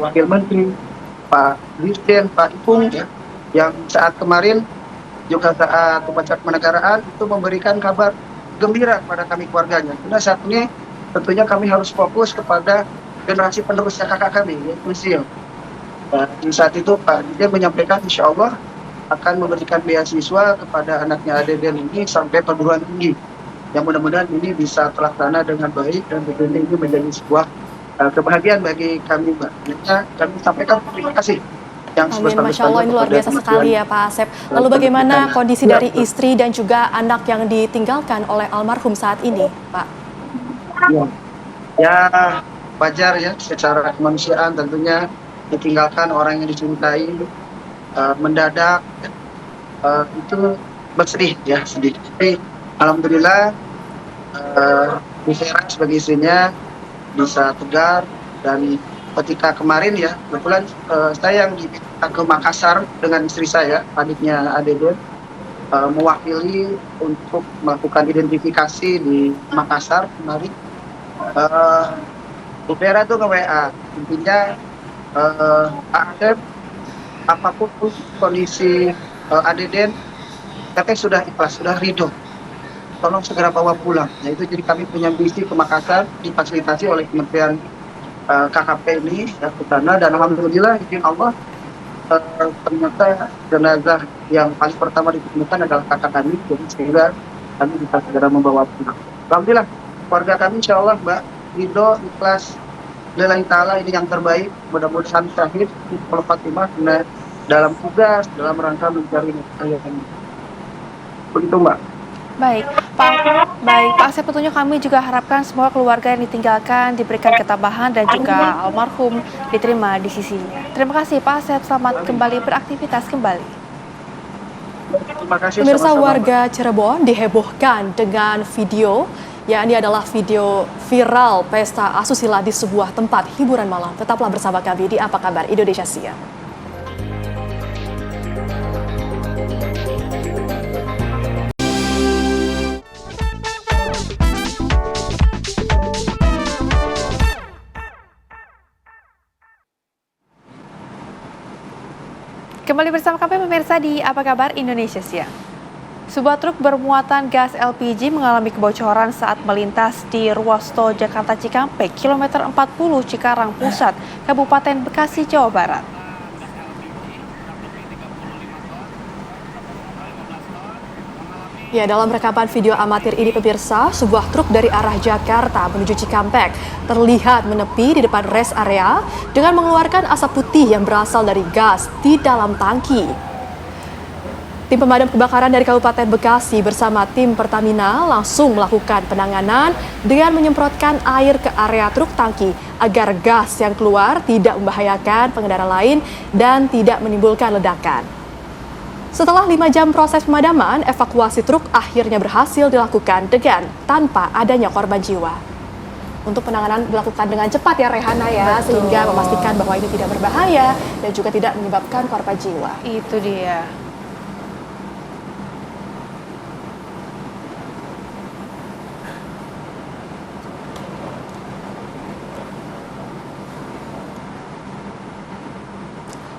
Wakil Menteri Pak Dirjen, Pak Ipung ya, yang saat kemarin juga saat upacara kenegaraan itu memberikan kabar gembira kepada kami keluarganya. Karena saat ini tentunya kami harus fokus kepada generasi penerusnya kakak kami, yaitu Zio. Di saat itu Pak Dirjen menyampaikan insya Allah akan memberikan beasiswa kepada anaknya Adeden ini sampai perguruan tinggi. yang mudah-mudahan ini bisa terlaksana dengan baik dan tentunya ini menjadi sebuah kebahagiaan bagi kami, Mbak. Kami sampaikan terima kasih. Amin, Masya Allah, ini luar biasa sekali ya Pak Asep. Lalu bagaimana kondisi dari istri dan juga anak yang ditinggalkan oleh almarhum saat ini, Pak? Ya, wajar ya, secara kemanusiaan tentunya ditinggalkan orang yang dicintai mendadak, itu bersedih ya, sedih. Tapi alhamdulillah Bu Vera sebagai istrinya bisa tegar, dan ketika kemarin ya kebetulan saya yang diminta ke Makassar dengan istri saya, adiknya Adedan, mewakili untuk melakukan identifikasi di Makassar kemarin. Bu Vera tuh ke WA, intinya Asep, apapun kondisi Adedan, katanya sudah ikhlas, sudah ridho, tolong segera bawa pulang. Nah itu jadi kami punya misi ke Makassar, difasilitasi oleh Kementerian KKP ini ya, ke sana, dan alhamdulillah izin Allah ternyata jenazah yang paling pertama ditemukan adalah kakak kami, jadi sehingga kami bisa segera membawa pulang. Alhamdulillah keluarga kami insya Allah Mbak ridho, ikhlas, lillahi ta'ala, ini yang terbaik. Mudah-mudahan syahid kalau Fatimah dalam tugas, dalam rangka mencari ayah kami. Begitu Mbak. Baik, Pak Asep, tentunya kami juga harapkan semua keluarga yang ditinggalkan diberikan ketabahan dan juga almarhum diterima di sisinya. Terima kasih Pak Asep, selamat kembali beraktivitas kembali. Terima kasih. Pemirsa, warga Cirebon dihebohkan dengan video, yakni adalah video viral pesta asusila di sebuah tempat hiburan malam. Tetaplah bersama kami di Apa Kabar Indonesia Siang. Kembali bersama kami pemirsa di Apa Kabar Indonesia Siang. Sebuah truk bermuatan gas LPG mengalami kebocoran saat melintas di ruas tol Jakarta Cikampek, kilometer 40 Cikarang Pusat, Kabupaten Bekasi, Jawa Barat. Ya, dalam rekaman video amatir ini pemirsa, sebuah truk dari arah Jakarta menuju Cikampek terlihat menepi di depan rest area dengan mengeluarkan asap putih yang berasal dari gas di dalam tangki. Tim pemadam kebakaran dari Kabupaten Bekasi bersama tim Pertamina langsung melakukan penanganan dengan menyemprotkan air ke area truk tangki agar gas yang keluar tidak membahayakan pengendara lain dan tidak menimbulkan ledakan. Setelah 5 jam proses pemadaman, evakuasi truk akhirnya berhasil dilakukan dengan tanpa adanya korban jiwa. Untuk penanganan dilakukan dengan cepat ya Rehana ya, sehingga memastikan bahwa ini tidak berbahaya dan juga tidak menyebabkan korban jiwa. Itu dia.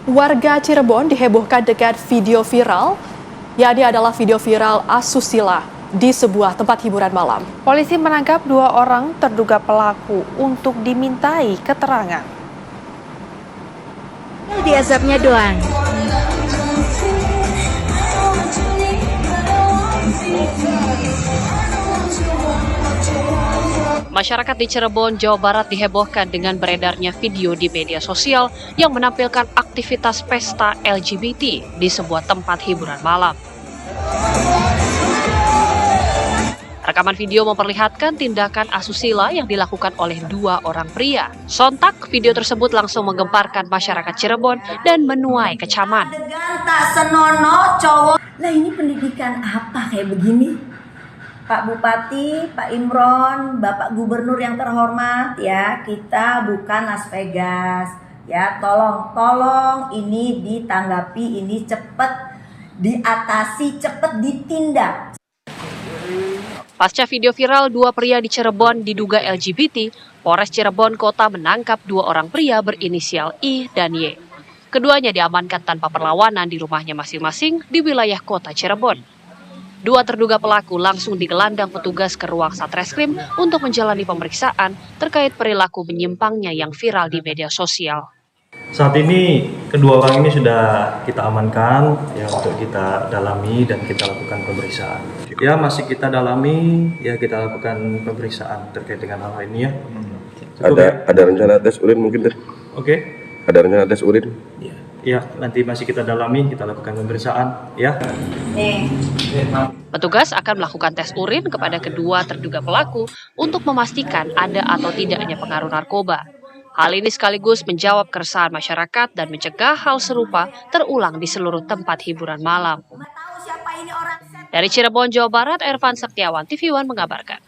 Warga Cirebon dihebohkan dengan video viral, yakni adalah video viral asusila di sebuah tempat hiburan malam. Polisi menangkap 2 orang terduga pelaku untuk dimintai keterangan. Di asapnya doang. Masyarakat di Cirebon, Jawa Barat dihebohkan dengan beredarnya video di media sosial yang menampilkan aktivitas pesta LGBT di sebuah tempat hiburan malam. Rekaman video memperlihatkan tindakan asusila yang dilakukan oleh 2 orang pria. Sontak, video tersebut langsung menggemparkan masyarakat Cirebon dan menuai kecaman. Tak senonoh cowok. Lah ini pendidikan apa kayak begini? Pak Bupati, Pak Imron, Bapak Gubernur yang terhormat ya, kita bukan Las Vegas ya, tolong ini ditanggapi, ini cepet diatasi, cepet ditindak. Pasca video viral 2 pria di Cirebon diduga LGBT, Polres Cirebon Kota menangkap 2 orang pria berinisial I dan Y. Keduanya diamankan tanpa perlawanan di rumahnya masing-masing di wilayah Kota Cirebon. 2 terduga pelaku langsung digelandang petugas ke ruang Satreskrim untuk menjalani pemeriksaan terkait perilaku menyimpangnya yang viral di media sosial. Saat ini kedua orang ini sudah kita amankan ya untuk kita dalami dan kita lakukan pemeriksaan. Ya masih kita dalami, ya kita lakukan pemeriksaan terkait dengan hal ini ya. Cukup, ya? Ada rencana tes urin mungkin deh? Oke. Ada rencana tes urin? Ya, nanti masih kita dalami, kita lakukan pemeriksaan ya. Petugas akan melakukan tes urin kepada kedua terduga pelaku untuk memastikan ada atau tidaknya pengaruh narkoba. Hal ini sekaligus menjawab keresahan masyarakat dan mencegah hal serupa terulang di seluruh tempat hiburan malam. Dari Cirebon, Jawa Barat, Ervan Setiawan, TV One mengabarkan.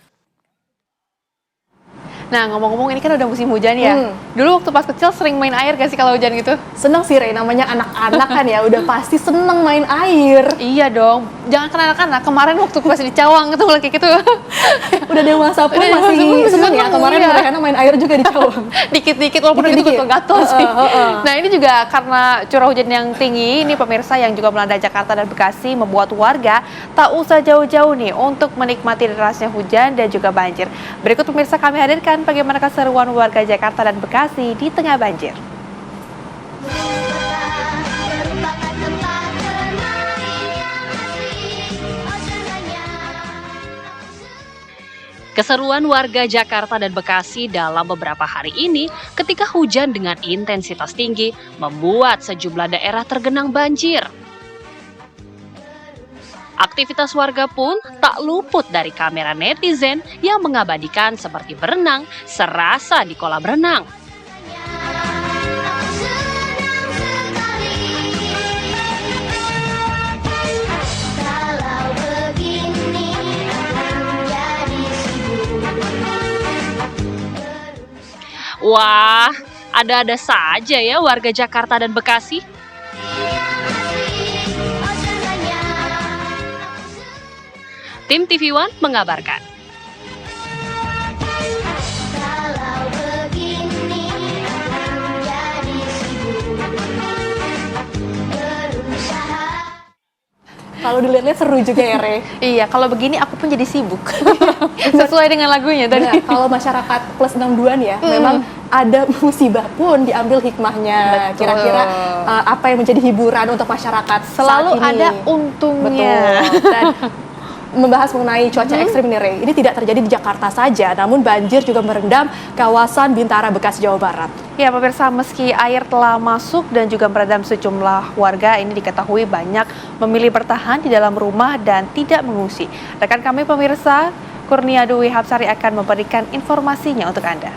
Nah, ngomong-ngomong ini kan udah musim hujan ya. Dulu waktu pas kecil sering main air gak sih kalau hujan gitu? Seneng sih, Rey, namanya anak-anak kan ya, udah pasti seneng main air. Iya dong, jangan kan anak-anak. Kemarin waktu pas di Cawang itu kayak gitu. Udah dewasa pun masih seneng ya. Kemarin mereka main air juga di Cawang. Dikit-dikit walaupun itu gatel sih. Nah, ini juga karena curah hujan yang tinggi, ini pemirsa yang juga melanda Jakarta dan Bekasi membuat warga tak usah jauh-jauh nih untuk menikmati derasnya hujan dan juga banjir. Berikut pemirsa kami hadirkan bagaimana keseruan warga Jakarta dan Bekasi di tengah banjir. Keseruan warga Jakarta dan Bekasi dalam beberapa hari ini ketika hujan dengan intensitas tinggi membuat sejumlah daerah tergenang banjir. Aktivitas warga pun tak luput dari kamera netizen yang mengabadikan seperti berenang serasa di kolam renang. Wah, ada-ada saja ya warga Jakarta dan Bekasi. Tim TV One mengabarkan. Kalau dilihat-lihat seru juga ya, Re. Iya, kalau begini aku pun jadi sibuk. Sesuai dengan lagunya tadi. Nah, kalau masyarakat plus 62 nih ya, memang ada musibah pun diambil hikmahnya. Kira-kira apa yang menjadi hiburan untuk masyarakat Selalu saat ini? ada untungnya. Betul. Dan membahas mengenai cuaca ekstrim nih, Rey. Ini tidak terjadi di Jakarta saja, namun banjir juga merendam kawasan Bintara, Bekasi, Jawa Barat. Ya pemirsa, meski air telah masuk dan juga merendam sejumlah warga, ini diketahui banyak memilih bertahan di dalam rumah dan tidak mengungsi. Rekan kami pemirsa, Kurnia Dwi Hapsari akan memberikan informasinya untuk Anda.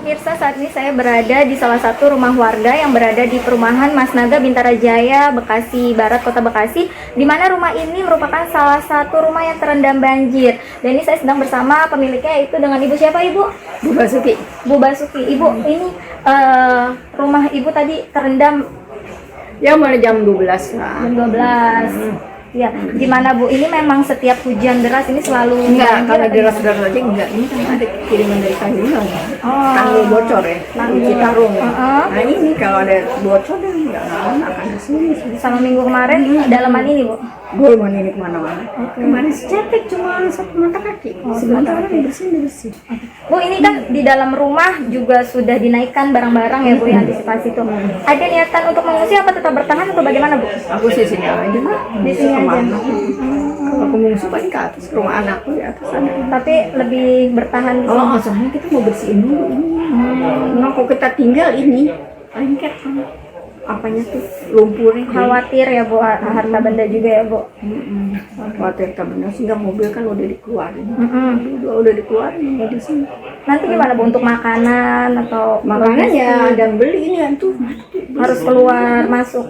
Pemirsa, saat ini saya berada di salah satu rumah warga yang berada di perumahan Mas Naga, Bintara Jaya, Bekasi Barat, Kota Bekasi, di mana rumah ini merupakan salah satu rumah yang terendam banjir. Dan ini saya sedang bersama pemiliknya, yaitu dengan Ibu siapa, Ibu? Bu Basuki. Bu Basuki. Ibu, ini rumah Ibu tadi terendam ya mulai jam 12 lah. Jam 12. Ya, gimana Bu? Ini memang setiap hujan deras ini selalu enggak, kalau deras-deras aja enggak. Ini kan ada kiriman dari Tanjung. Tanggul bocor ya, tanggul Citarum. Nah ini kalau ada bocor dan enggak akan ke sini. Sama minggu kemarin dalaman ini, Bu? Dalaman ini kemana-mana. Kemarin cetek cuma satu mata kaki. Sebentar bersih. Bu, ini kan di dalam rumah juga sudah dinaikkan barang-barang ya Bu, yang antisipasi itu. Ada niatan untuk mengungsi apa tetap bertahan atau bagaimana Bu? Aku sih sini aja lah. Di sini aja. Kalau aku mengungsi paling ke atas, rumah anakku di atas sana. Tapi lebih bertahan di sini. Oh, soalnya kita mau bersihin dulu ini. Nah, kok kita tinggal ini, paling kayak apanya tuh lumpurnya. Khawatir ya Bu, harta benda juga ya Bu. Khawatir harta benda, sehingga mobil kan udah dikeluarin. Udah dikeluarin ya di sini. Nanti gimana Bu untuk makanan atau makanan ya dan beli ini kan tuh harus keluar masuk.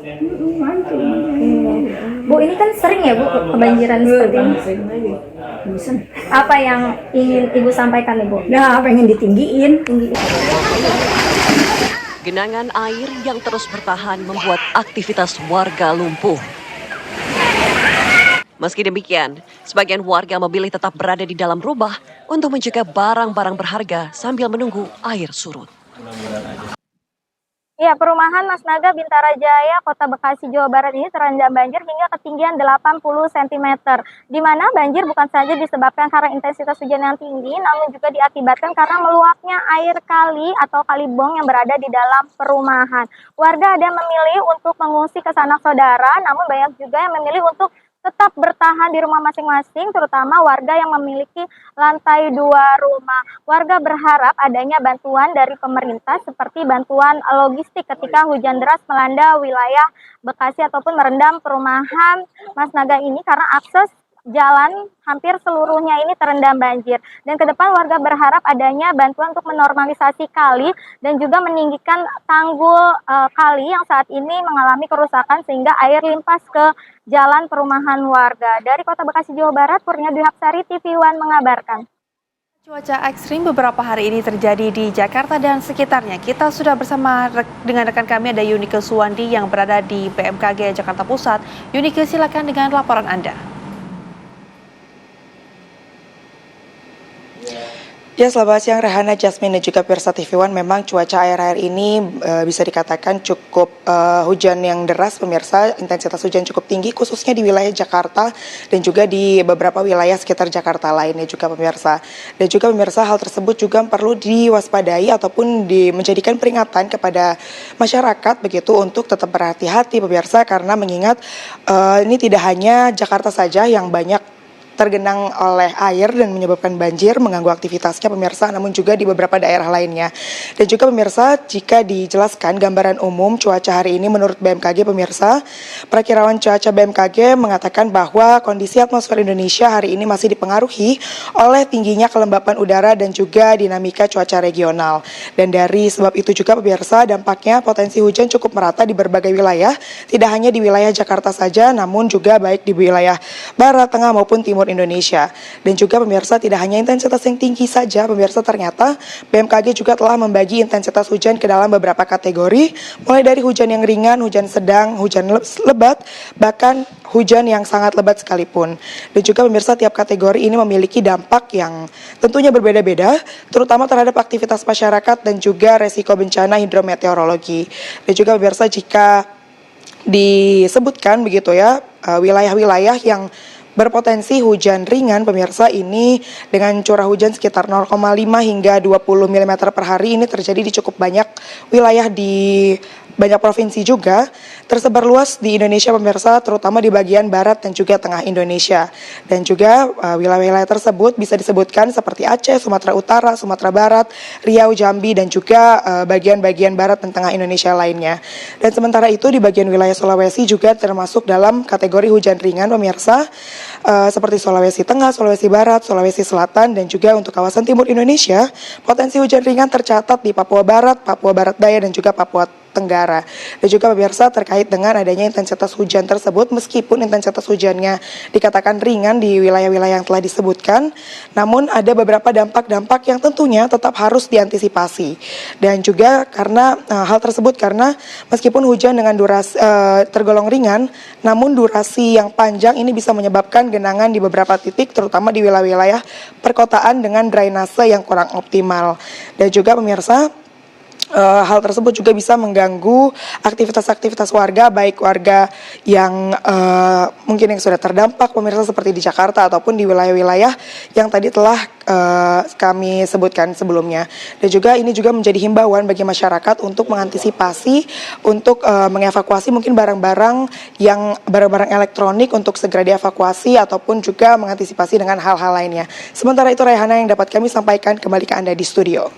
Bu, ini kan sering ya Bu kebanjiran seperti ini. Apa yang ingin Ibu sampaikan Ibu? Nah, pengen ditinggiin. Genangan air yang terus bertahan membuat aktivitas warga lumpuh. Meski demikian, sebagian warga memilih tetap berada di dalam rumah untuk menjaga barang-barang berharga sambil menunggu air surut. Ya, perumahan Mas Naga, Bintara Jaya, Kota Bekasi, Jawa Barat ini terendam banjir hingga ketinggian 80 cm. Di mana banjir bukan saja disebabkan karena intensitas hujan yang tinggi, namun juga diakibatkan karena meluapnya air kali atau kalibong yang berada di dalam perumahan. Warga ada yang memilih untuk mengungsi ke sanak saudara, namun banyak juga yang memilih untuk tetap bertahan di rumah masing-masing, terutama warga yang memiliki lantai 2 rumah. Warga berharap adanya bantuan dari pemerintah seperti bantuan logistik ketika hujan deras melanda wilayah Bekasi ataupun merendam perumahan Mas Naga ini karena akses jalan hampir seluruhnya ini terendam banjir. Dan ke depan warga berharap adanya bantuan untuk menormalisasi kali dan juga meninggikan tanggul kali yang saat ini mengalami kerusakan sehingga air limpas ke jalan perumahan warga. Dari Kota Bekasi, Jawa Barat, Kurnia Dwi Hapsari, TV One mengabarkan. Cuaca ekstrim beberapa hari ini terjadi di Jakarta dan sekitarnya. Kita sudah bersama dengan rekan kami ada Yunike Suwandi yang berada di BMKG Jakarta Pusat. Yunike, silakan dengan laporan Anda. Ya, selamat siang Rehana, Jasmine dan juga pemirsa TV One. Memang cuaca akhir-akhir ini bisa dikatakan cukup hujan yang deras pemirsa. Intensitas hujan cukup tinggi khususnya di wilayah Jakarta dan juga di beberapa wilayah sekitar Jakarta lainnya juga pemirsa. Dan juga pemirsa, hal tersebut juga perlu diwaspadai ataupun menjadikan peringatan kepada masyarakat begitu untuk tetap berhati-hati pemirsa, karena mengingat ini tidak hanya Jakarta saja yang banyak tergenang oleh air dan menyebabkan banjir mengganggu aktivitasnya pemirsa, namun juga di beberapa daerah lainnya. Dan juga pemirsa, jika dijelaskan gambaran umum cuaca hari ini menurut BMKG pemirsa, perakiraan cuaca BMKG mengatakan bahwa kondisi atmosfer Indonesia hari ini masih dipengaruhi oleh tingginya kelembapan udara dan juga dinamika cuaca regional. Dan dari sebab itu juga pemirsa, dampaknya potensi hujan cukup merata di berbagai wilayah, tidak hanya di wilayah Jakarta saja, namun juga baik di wilayah barat, tengah maupun timur Indonesia. Dan juga pemirsa, tidak hanya intensitas yang tinggi saja pemirsa, ternyata BMKG juga telah membagi intensitas hujan ke dalam beberapa kategori, mulai dari hujan yang ringan, hujan sedang, hujan lebat, bahkan hujan yang sangat lebat sekalipun. Dan juga pemirsa, tiap kategori ini memiliki dampak yang tentunya berbeda-beda, terutama terhadap aktivitas masyarakat dan juga resiko bencana hidrometeorologi. Dan juga pemirsa, jika disebutkan begitu ya, wilayah-wilayah yang berpotensi hujan ringan pemirsa ini dengan curah hujan sekitar 0,5 hingga 20 mm per hari ini terjadi di cukup banyak wilayah di banyak provinsi juga, tersebar luas di Indonesia pemirsa, terutama di bagian barat dan juga tengah Indonesia. Dan juga wilayah-wilayah tersebut bisa disebutkan seperti Aceh, Sumatera Utara, Sumatera Barat, Riau, Jambi, dan juga bagian-bagian barat dan tengah Indonesia lainnya. Dan sementara itu di bagian wilayah Sulawesi juga termasuk dalam kategori hujan ringan pemirsa, seperti Sulawesi Tengah, Sulawesi Barat, Sulawesi Selatan, dan juga untuk kawasan timur Indonesia, potensi hujan ringan tercatat di Papua Barat, Papua Barat Daya, dan juga Papua Tenggara. Dan juga pemirsa, terkait dengan adanya intensitas hujan tersebut, meskipun intensitas hujannya dikatakan ringan di wilayah-wilayah yang telah disebutkan, namun ada beberapa dampak-dampak yang tentunya tetap harus diantisipasi. Dan juga karena hal tersebut karena meskipun hujan dengan durasi tergolong ringan, namun durasi yang panjang ini bisa menyebabkan genangan di beberapa titik, terutama di wilayah-wilayah perkotaan dengan drainase yang kurang optimal. Dan juga pemirsa, hal tersebut juga bisa mengganggu aktivitas-aktivitas warga, baik warga yang mungkin yang sudah terdampak pemirsa seperti di Jakarta ataupun di wilayah-wilayah yang tadi telah kami sebutkan sebelumnya. Dan juga ini juga menjadi himbauan bagi masyarakat untuk mengantisipasi, untuk mengevakuasi mungkin barang-barang elektronik untuk segera dievakuasi ataupun juga mengantisipasi dengan hal-hal lainnya. Sementara itu Rehana yang dapat kami sampaikan, kembali ke Anda di studio.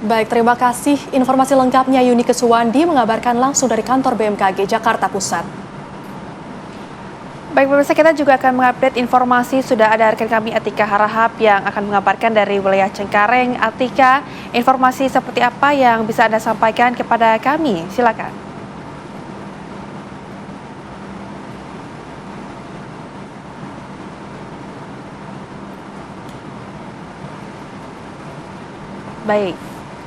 Baik, terima kasih. Informasi lengkapnya Yunike Suwandi mengabarkan langsung dari kantor BMKG Jakarta Pusat. Baik pemirsa, kita juga akan mengupdate informasi. Sudah ada rekan kami Atika Harahap yang akan mengabarkan dari wilayah Cengkareng. Atika, informasi seperti apa yang bisa Anda sampaikan kepada kami? Silakan. Baik.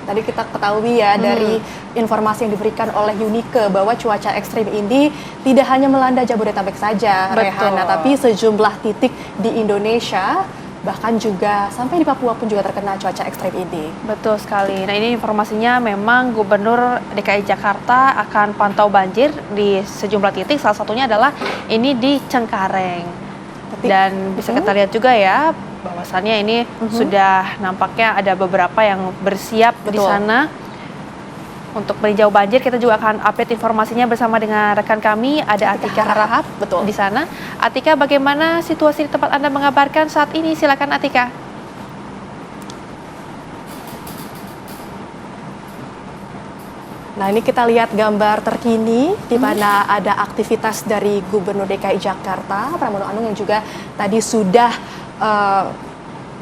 Tadi kita ketahui ya dari informasi yang diberikan oleh Yunike bahwa cuaca ekstrim ini tidak hanya melanda Jabodetabek saja, Rehana, tapi sejumlah titik di Indonesia, bahkan juga sampai di Papua pun juga terkena cuaca ekstrim ini. Betul sekali. Nah, ini informasinya memang Gubernur DKI Jakarta akan pantau banjir di sejumlah titik, salah satunya adalah ini di Cengkareng. Dan bisa kita lihat juga ya, bahwasannya ini sudah nampaknya ada beberapa yang bersiap di sana. Untuk meninjau banjir, kita juga akan update informasinya bersama dengan rekan kami, ada Atika Harahap di sana. Atika, bagaimana situasi di tempat Anda mengabarkan saat ini? Silakan Atika. Nah, ini kita lihat gambar terkini di mana ada aktivitas dari Gubernur DKI Jakarta, Pramono Anung, yang juga tadi sudah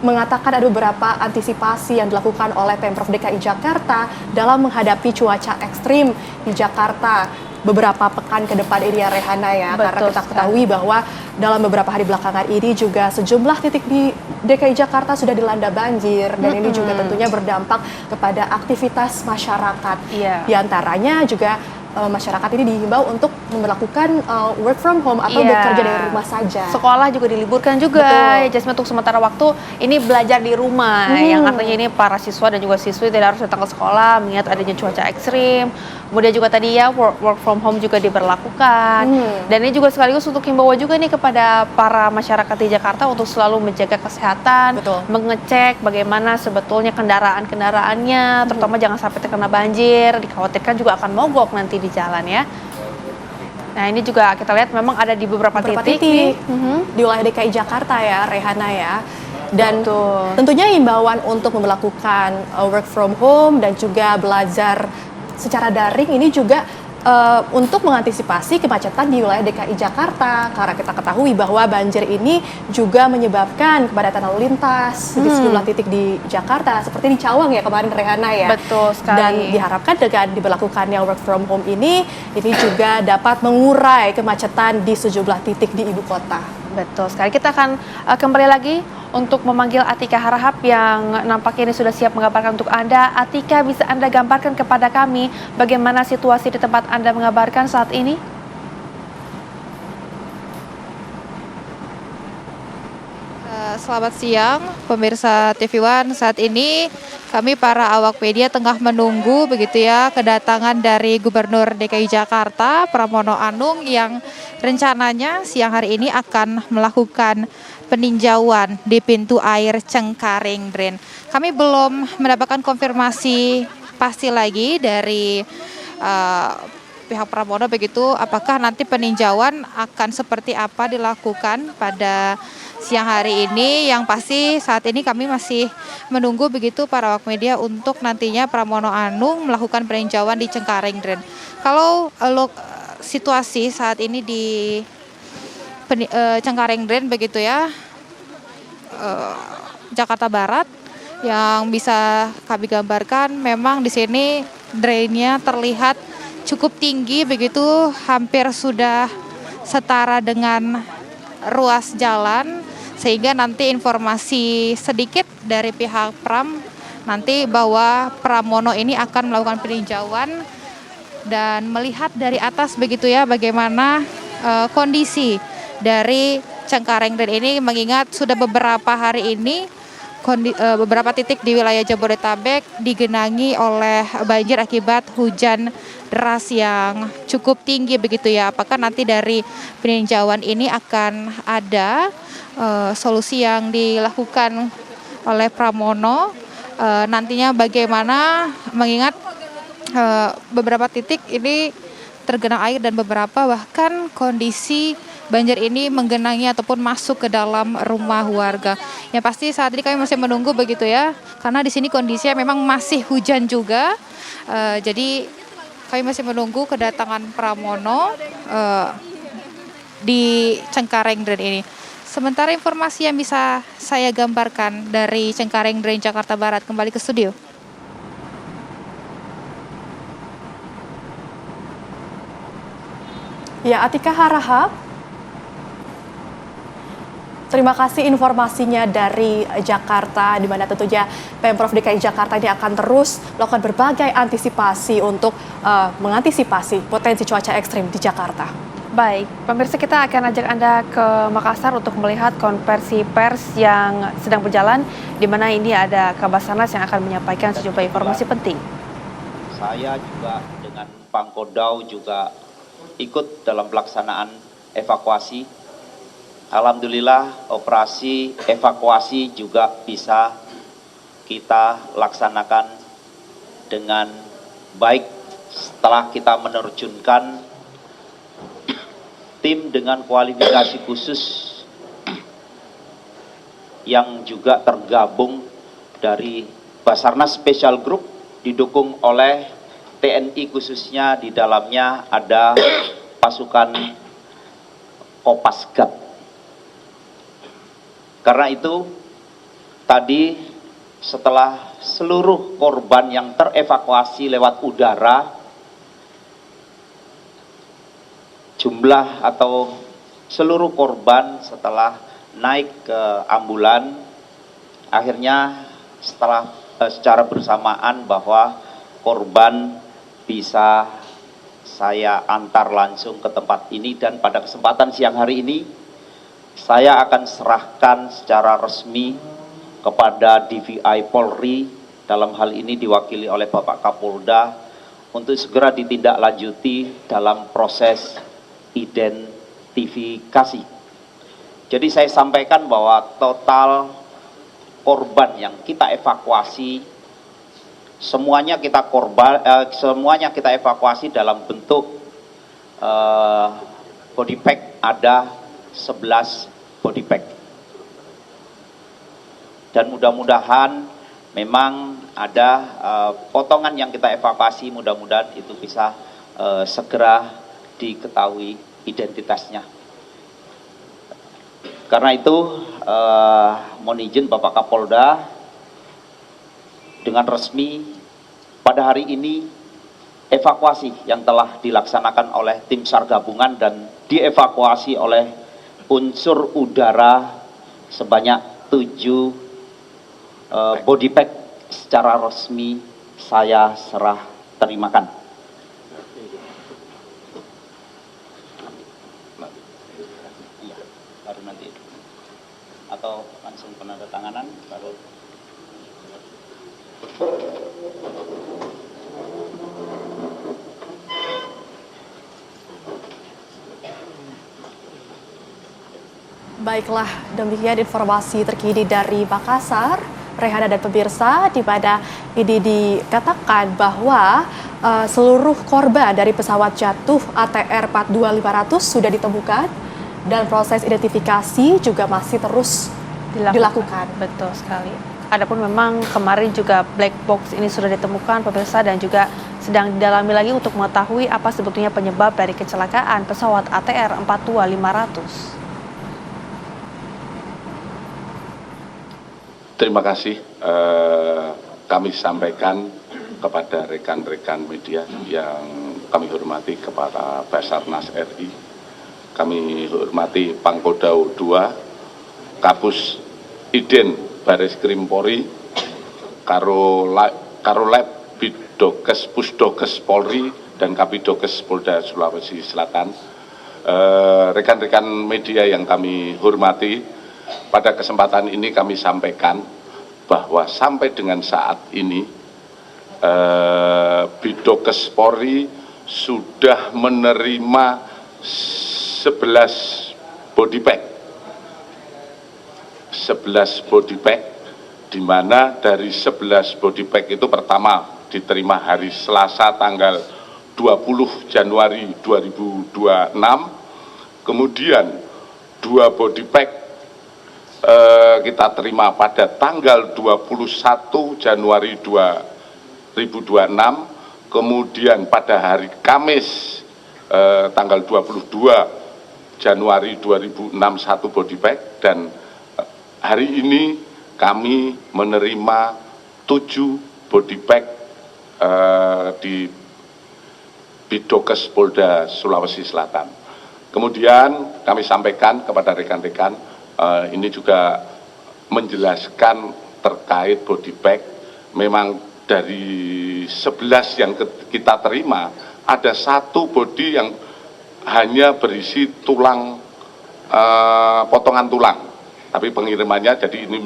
mengatakan ada beberapa antisipasi yang dilakukan oleh Pemprov DKI Jakarta dalam menghadapi cuaca ekstrim di Jakarta beberapa pekan ke depan ini ya, Rehana ya. Betul, karena kita ketahui bahwa dalam beberapa hari belakangan ini juga sejumlah titik di DKI Jakarta sudah dilanda banjir, dan ini juga tentunya berdampak kepada aktivitas masyarakat. Di antaranya juga masyarakat ini dihimbau untuk melakukan work from home atau bekerja dari rumah saja. Sekolah juga diliburkan juga, ya Jasmine, untuk sementara waktu ini belajar di rumah, yang artinya ini para siswa dan juga siswi tidak harus datang ke sekolah mengingat adanya cuaca ekstrim. Kemudian juga tadi ya work from home juga diberlakukan. Dan ini juga sekaligus untuk himbauan juga nih kepada para masyarakat di Jakarta untuk selalu menjaga kesehatan, mengecek bagaimana sebetulnya kendaraan-kendaraannya, terutama jangan sampai terkena banjir, dikhawatirkan juga akan mogok nanti di jalan ya. Nah, ini juga kita lihat memang ada di beberapa titik di wilayah DKI Jakarta ya, Rehana ya. Dan tentunya himbauan untuk melakukan work from home dan juga belajar secara daring ini juga untuk mengantisipasi kemacetan di wilayah DKI Jakarta, karena kita ketahui bahwa banjir ini juga menyebabkan kepadatan lalu lintas di sejumlah titik di Jakarta, seperti di Cawang ya kemarin, Rehana ya. Betul sekali. Dan diharapkan dengan diberlakukannya work from home ini juga dapat mengurai kemacetan di sejumlah titik di ibu kota. Betul sekali. Kita akan kembali lagi untuk memanggil Atika Harahap yang nampaknya ini sudah siap mengabarkan untuk Anda. Atika, bisa Anda gambarkan kepada kami bagaimana situasi di tempat Anda mengabarkan saat ini? Selamat siang pemirsa TV One. Saat ini kami para awak media tengah menunggu begitu ya kedatangan dari Gubernur DKI Jakarta Pramono Anung yang rencananya siang hari ini akan melakukan peninjauan di pintu air Cengkareng Drain. Kami belum mendapatkan konfirmasi pasti lagi dari pihak Pramono begitu, apakah nanti peninjauan akan seperti apa dilakukan pada siang hari ini. Yang pasti saat ini kami masih menunggu begitu para awak media untuk nantinya Pramono Anung melakukan peninjauan di Cengkareng Drain. Kalau situasi saat ini di Cengkareng Drain begitu ya, Jakarta Barat, yang bisa kami gambarkan memang di sini drainnya terlihat cukup tinggi begitu, hampir sudah setara dengan ruas jalan, sehingga nanti informasi sedikit dari pihak Pram nanti bahwa Pramono ini akan melakukan peninjauan dan melihat dari atas begitu ya bagaimana kondisi dari Cengkareng Drain ini, mengingat sudah beberapa hari ini beberapa titik di wilayah Jabodetabek digenangi oleh banjir akibat hujan deras yang cukup tinggi begitu ya. Apakah nanti dari peninjauan ini akan ada solusi yang dilakukan oleh Pramono nantinya bagaimana, mengingat beberapa titik ini tergenang air dan beberapa bahkan kondisi banjir ini menggenangi ataupun masuk ke dalam rumah warga. Yang pasti saat ini kami masih menunggu begitu ya, karena di sini kondisinya memang masih hujan juga. Jadi kami masih menunggu kedatangan Pramono di Cengkareng Drain ini. Sementara informasi yang bisa saya gambarkan dari Cengkareng Drain Jakarta Barat, kembali ke studio. Ya, Atika Harahap, terima kasih informasinya dari Jakarta, di mana tentunya Pemprov DKI Jakarta ini akan terus melakukan berbagai antisipasi untuk mengantisipasi potensi cuaca ekstrim di Jakarta. Baik, pemirsa, kita akan ajak Anda ke Makassar untuk melihat konversi pers yang sedang berjalan, di mana ini ada Kabasarnas yang akan menyampaikan sejumlah informasi penting. Saya juga dengan Pangkodau juga ikut dalam pelaksanaan evakuasi. Alhamdulillah operasi evakuasi juga bisa kita laksanakan dengan baik setelah kita menerjunkan tim dengan kualifikasi khusus yang juga tergabung dari Basarnas Special Group didukung oleh TNI, khususnya di dalamnya ada pasukan Kopasgat. Karena itu tadi setelah seluruh korban yang terevakuasi lewat udara, jumlah atau seluruh korban setelah naik ke ambulan, akhirnya secara bersamaan bahwa korban bisa saya antar langsung ke tempat ini, dan pada kesempatan siang hari ini saya akan serahkan secara resmi kepada DVI Polri, dalam hal ini diwakili oleh Bapak Kapolda, untuk segera ditindaklanjuti dalam proses identifikasi. Jadi saya sampaikan bahwa total korban yang kita evakuasi semuanya kita evakuasi dalam bentuk body pack, ada 11 body pack. Dan mudah-mudahan memang ada potongan yang kita evakuasi, mudah-mudahan itu bisa segera diketahui identitasnya. Karena itu mohon izin Bapak Kapolda, dengan resmi pada hari ini evakuasi yang telah dilaksanakan oleh tim SAR gabungan dan dievakuasi oleh unsur udara sebanyak 7 body pack secara resmi saya serah terimakan. Iya, baru nanti atau langsung penandatanganan baru. Baiklah, demikian informasi terkini dari Makassar, Rehana dan pemirsa, di mana ini dikatakan bahwa seluruh korban dari pesawat jatuh ATR 42500 sudah ditemukan dan proses identifikasi juga masih terus dilakukan. Betul sekali. Adapun memang kemarin juga black box ini sudah ditemukan pemirsa dan juga sedang didalami lagi untuk mengetahui apa sebetulnya penyebab dari kecelakaan pesawat ATR 42500. Terima kasih kami sampaikan kepada rekan-rekan media yang kami hormati, kepada Basarnas RI, kami hormati Pangkodau II, Kapus Iden Baris Krim Polri, Karolab Bidokes Pusdokes Polri, dan Kabidokes Polda Sulawesi Selatan. Rekan-rekan media yang kami hormati, pada kesempatan ini kami sampaikan bahwa sampai dengan saat ini Bidokes Polri sudah menerima 11 body pack. 11 body pack, di mana dari 11 body pack itu pertama diterima hari Selasa tanggal 20 Januari 2026, kemudian 2 body pack kita terima pada tanggal 21 Januari 2026, kemudian pada hari Kamis tanggal 22 Januari 2006 1 body pack, dan hari ini kami menerima 7 body pack di Bidokes Polda Sulawesi Selatan. Kemudian kami sampaikan kepada rekan-rekan, ini juga menjelaskan terkait body pack. Memang dari 11 yang kita terima, ada 1 body yang hanya berisi tulang, potongan tulang. Tapi pengirimannya, jadi ini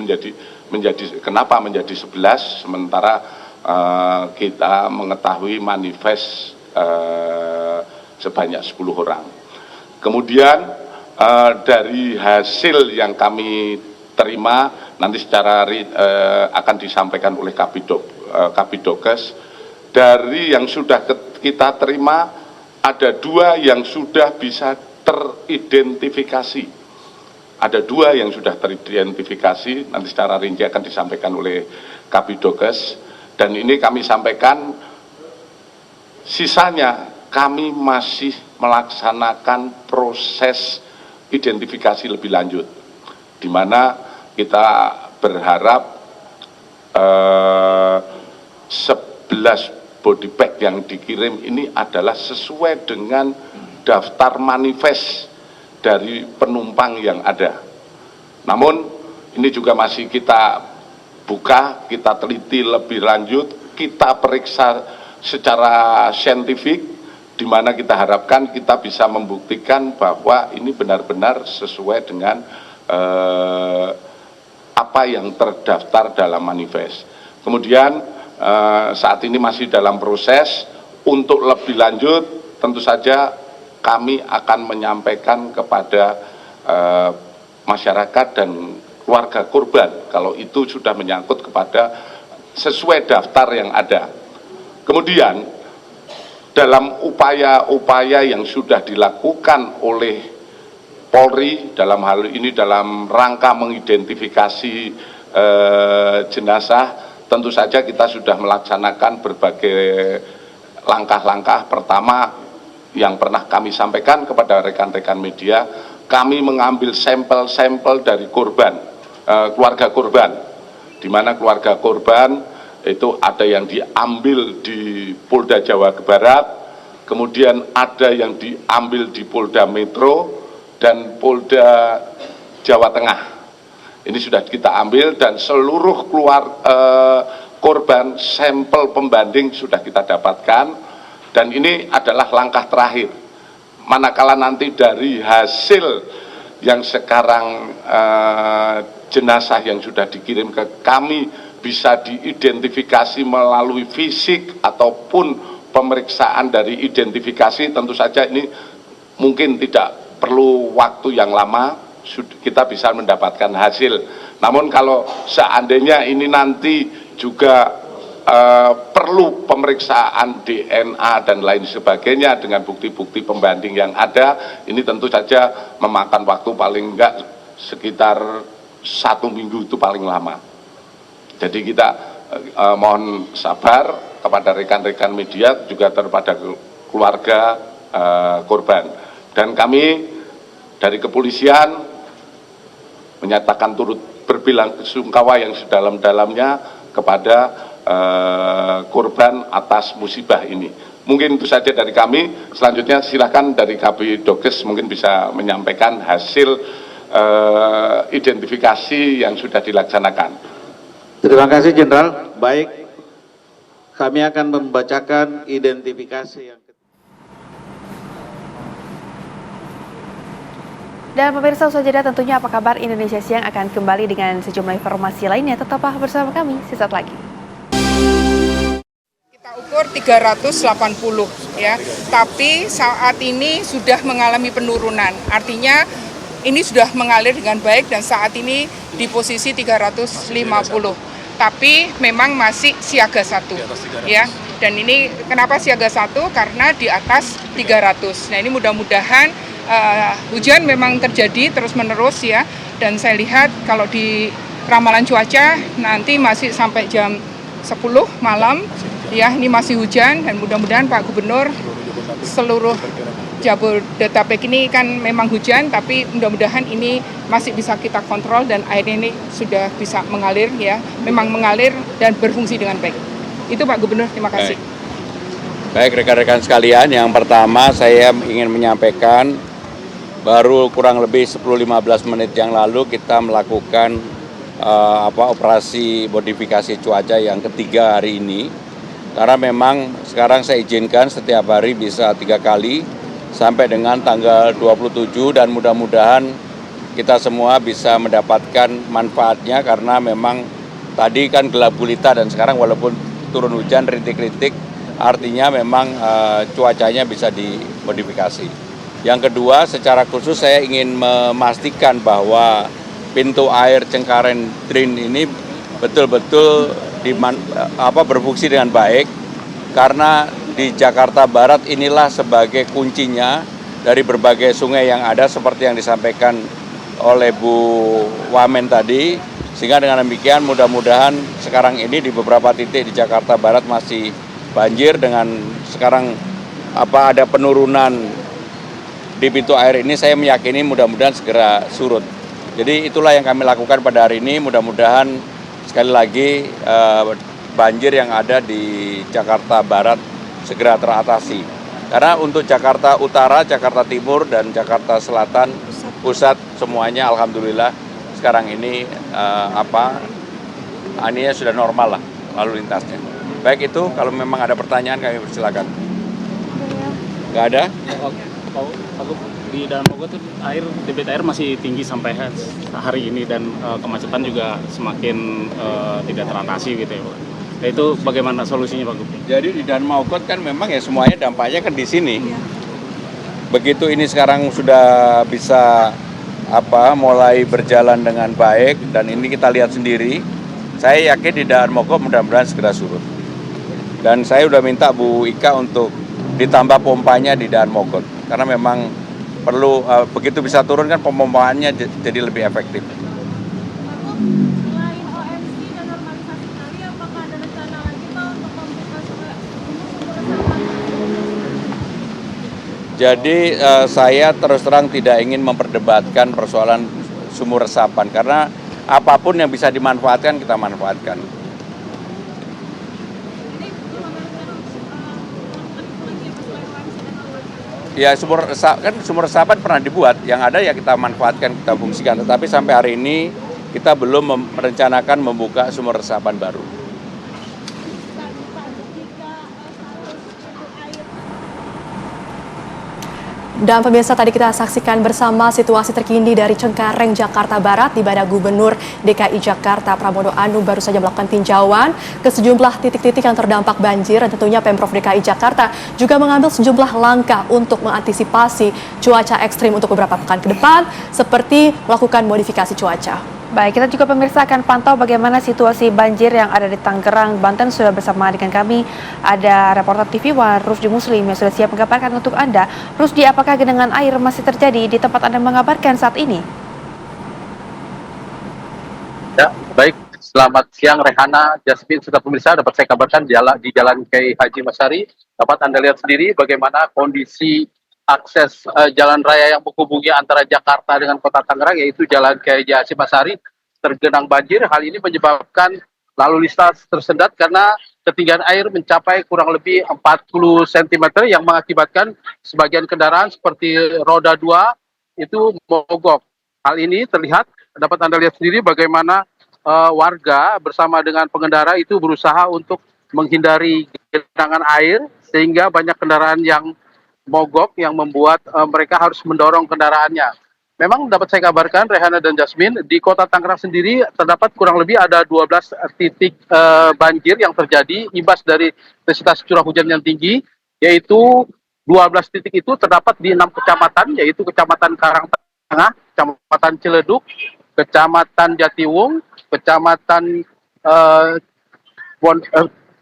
menjadi kenapa menjadi 11, sementara kita mengetahui manifest sebanyak 10 orang. Kemudian dari hasil yang kami terima nanti secara akan disampaikan oleh Kabidokes, dari yang sudah kita terima ada 2 yang sudah bisa teridentifikasi. Ada 2 yang sudah teridentifikasi, nanti secara rinci akan disampaikan oleh Kabidokes. Dan ini kami sampaikan, sisanya kami masih melaksanakan proses identifikasi lebih lanjut, di mana kita berharap 11 body bag yang dikirim ini adalah sesuai dengan daftar manifest dari penumpang yang ada. Namun ini juga masih kita buka, kita teliti lebih lanjut, kita periksa secara saintifik, di mana kita harapkan kita bisa membuktikan bahwa ini benar-benar sesuai dengan apa yang terdaftar dalam manifest. Kemudian saat ini masih dalam proses. Untuk lebih lanjut tentu saja kami akan menyampaikan kepada masyarakat dan keluarga korban kalau itu sudah menyangkut kepada sesuai daftar yang ada. Kemudian dalam upaya-upaya yang sudah dilakukan oleh Polri dalam hal ini dalam rangka mengidentifikasi jenazah, tentu saja kita sudah melaksanakan berbagai langkah-langkah. Pertama, yang pernah kami sampaikan kepada rekan-rekan media, kami mengambil sampel-sampel dari korban, keluarga korban, di mana keluarga korban itu ada yang diambil di Polda Jawa Barat, kemudian ada yang diambil di Polda Metro, dan Polda Jawa Tengah. Ini sudah kita ambil dan seluruh korban sampel pembanding sudah kita dapatkan, dan ini adalah langkah terakhir. Manakala nanti dari hasil yang sekarang jenazah yang sudah dikirim ke kami bisa diidentifikasi melalui fisik ataupun pemeriksaan dari identifikasi, tentu saja ini mungkin tidak perlu waktu yang lama, kita bisa mendapatkan hasil. Namun kalau seandainya ini nanti juga perlu pemeriksaan DNA dan lain sebagainya dengan bukti-bukti pembanding yang ada, ini tentu saja memakan waktu paling enggak sekitar 1 minggu itu paling lama. Jadi kita mohon sabar kepada rekan-rekan media juga kepada keluarga korban. Dan kami dari kepolisian menyatakan turut berbelasungkawa yang sedalam-dalamnya kepada korban atas musibah ini. Mungkin itu saja dari kami. Selanjutnya silakan dari Kabidokes mungkin bisa menyampaikan hasil identifikasi yang sudah dilaksanakan. Terima kasih Jenderal. Baik, kami akan membacakan identifikasi yang Dan pemirsa, usai jeda tentunya apa kabar Indonesia Siang akan kembali dengan sejumlah informasi lainnya. Tetaplah bersama kami sesaat lagi. Kita ukur 380 ya, tapi saat ini sudah mengalami penurunan. Artinya ini sudah mengalir dengan baik dan saat ini di posisi 350. Tapi memang masih siaga 1 ya. Dan ini kenapa siaga 1? Karena di atas 300. Nah, ini mudah-mudahan hujan memang terjadi terus-menerus ya, dan saya lihat kalau di ramalan cuaca nanti masih sampai jam 10 malam ya, ini masih hujan dan mudah-mudahan Pak Gubernur seluruh Jabodetabek ini kan memang hujan, tapi mudah-mudahan ini masih bisa kita kontrol dan air ini sudah bisa mengalir ya, memang mengalir dan berfungsi dengan baik. Itu Pak Gubernur, terima kasih. Baik rekan-rekan sekalian, yang pertama saya ingin menyampaikan baru kurang lebih 10-15 menit yang lalu kita melakukan operasi modifikasi cuaca yang ketiga hari ini. Karena memang sekarang saya izinkan setiap hari bisa 3 kali sampai dengan tanggal 27, dan mudah-mudahan kita semua bisa mendapatkan manfaatnya, karena memang tadi kan gelap gulita dan sekarang walaupun turun hujan rintik-rintik, artinya memang cuacanya bisa dimodifikasi. Yang kedua, secara khusus saya ingin memastikan bahwa pintu air Cengkareng Drain ini betul-betul berfungsi dengan baik, karena di Jakarta Barat inilah sebagai kuncinya dari berbagai sungai yang ada seperti yang disampaikan oleh Bu Wamen tadi, sehingga dengan demikian mudah-mudahan sekarang ini di beberapa titik di Jakarta Barat masih banjir, dengan sekarang ada penurunan di pintu air ini, saya meyakini mudah-mudahan segera surut. Jadi itulah yang kami lakukan pada hari ini, mudah-mudahan sekali lagi banjir yang ada di Jakarta Barat segera teratasi. Karena untuk Jakarta Utara, Jakarta Timur, dan Jakarta Selatan, pusat semuanya alhamdulillah sekarang ini aninya sudah normal lah lalu lintasnya. Baik, itu kalau memang ada pertanyaan kami persilakan. Nggak ada? Di dalam Bogor tuh debit air masih tinggi sampai hari ini, dan kemacetan juga semakin tidak teratasi gitu ya Pak. Nah, itu bagaimana solusinya Pak Gubernur? Jadi di Dan Mogot kan memang ya semuanya dampaknya kan di sini. Begitu ini sekarang sudah bisa mulai berjalan dengan baik, dan ini kita lihat sendiri, saya yakin di Dan Mogot mudah-mudahan segera surut. Dan saya udah minta Bu Ika untuk ditambah pompanya di Dan Mogot, karena memang perlu begitu bisa turun kan pemompaannya jadi lebih efektif. Jadi saya terus terang tidak ingin memperdebatkan persoalan sumur resapan, karena apapun yang bisa dimanfaatkan kita manfaatkan. Ya sumur resapan pernah dibuat, yang ada ya kita manfaatkan, kita fungsikan. Tetapi sampai hari ini kita belum merencanakan membuka sumur resapan baru. Dan pemirsa, tadi kita saksikan bersama situasi terkini dari Cengkareng, Jakarta Barat, di mana Gubernur DKI Jakarta Pramono Anung baru saja melakukan tinjauan ke sejumlah titik-titik yang terdampak banjir, dan tentunya Pemprov DKI Jakarta juga mengambil sejumlah langkah untuk mengantisipasi cuaca ekstrim untuk beberapa pekan ke depan, seperti melakukan modifikasi cuaca. Baik, kita juga pemirsa akan pantau bagaimana situasi banjir yang ada di Tangerang, Banten. Sudah bersama dengan kami ada reporter TV One Rusdi Muslim yang sudah siap mengabarkan untuk Anda. Rusdi, apakah genangan air masih terjadi di tempat Anda mengabarkan saat ini? Ya, baik. Selamat siang Rehana, Jasmine, serta pemirsa. Dapat saya kabarkan di Jalan Kiai Haji Masari. Dapat Anda lihat sendiri bagaimana kondisi akses jalan raya yang menghubungi antara Jakarta dengan kota Tangerang, yaitu Jalan Kiai Haji Masari, tergenang banjir. Hal ini menyebabkan lalu lintas tersendat karena ketinggian air mencapai kurang lebih 40 cm yang mengakibatkan sebagian kendaraan seperti roda 2 itu mogok. Hal ini terlihat, dapat Anda lihat sendiri bagaimana warga bersama dengan pengendara itu berusaha untuk menghindari genangan air, sehingga banyak kendaraan yang mogok yang membuat mereka harus mendorong kendaraannya. Memang dapat saya kabarkan, Rehana dan Jasmine, di kota Tangerang sendiri terdapat kurang lebih ada 12 titik banjir yang terjadi imbas dari intensitas curah hujan yang tinggi, yaitu 12 titik itu terdapat di 6 kecamatan, yaitu Kecamatan Karangtengah, Kecamatan Ciledug, Kecamatan Jatiwung, Kecamatan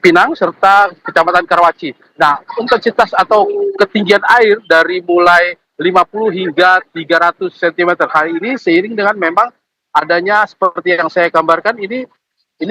Pinang, serta Kecamatan Karawaci. Nah, intensitas atau ketinggian air dari mulai 50 hingga 300 cm hari ini, seiring dengan memang adanya seperti yang saya gambarkan, ini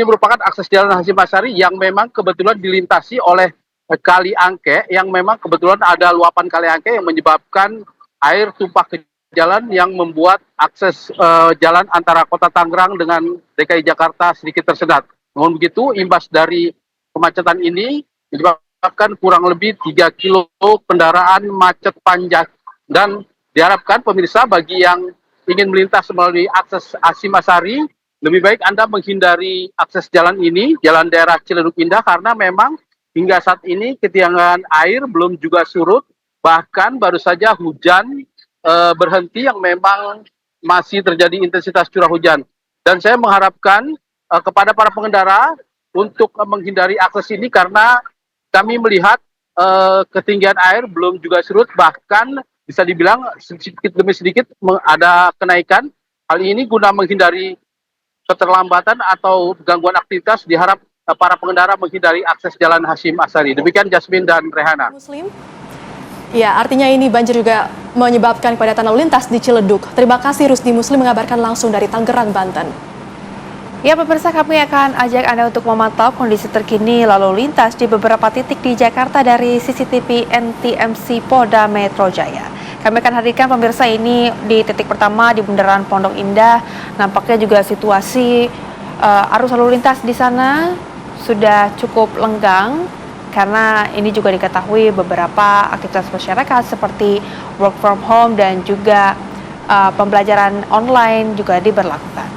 merupakan akses jalan Haji Masari yang memang kebetulan dilintasi oleh Kali Angke, yang memang kebetulan ada luapan Kali Angke yang menyebabkan air tumpah ke jalan, yang membuat akses jalan antara kota Tangerang dengan DKI Jakarta sedikit tersendat. Namun begitu, imbas dari kemacetan ini menyebabkan kurang lebih 3 kilo kendaraan macet panjang, dan diharapkan pemirsa bagi yang ingin melintas melalui akses Haji Masari, lebih baik Anda menghindari akses jalan ini, jalan daerah Ciledug Indah, karena memang hingga saat ini ketinggian air belum juga surut, bahkan baru saja hujan berhenti yang memang masih terjadi intensitas curah hujan. Dan saya mengharapkan kepada para pengendara untuk menghindari akses ini, karena kami melihat ketinggian air belum juga surut, bahkan bisa dibilang sedikit demi sedikit ada kenaikan. Hal ini guna menghindari keterlambatan atau gangguan aktivitas, para pengendara menghindari akses Jalan Hasyim Asyari. Demikian Jasmine dan Rehana. Muslim. Ya, artinya ini banjir juga menyebabkan kepadatan lalu lintas di Ciledug. Terima kasih Rusdi Muslim mengabarkan langsung dari Tangerang, Banten. Ya pemirsa, kami akan ajak Anda untuk memantau kondisi terkini lalu lintas di beberapa titik di Jakarta dari CCTV NTMC Polda Metro Jaya. Kami akan hadirkan pemirsa ini di titik pertama di Bundaran Pondok Indah. Nampaknya juga situasi arus lalu lintas di sana sudah cukup lenggang karena ini juga diketahui beberapa aktivitas masyarakat seperti work from home dan juga pembelajaran online juga diberlakukan.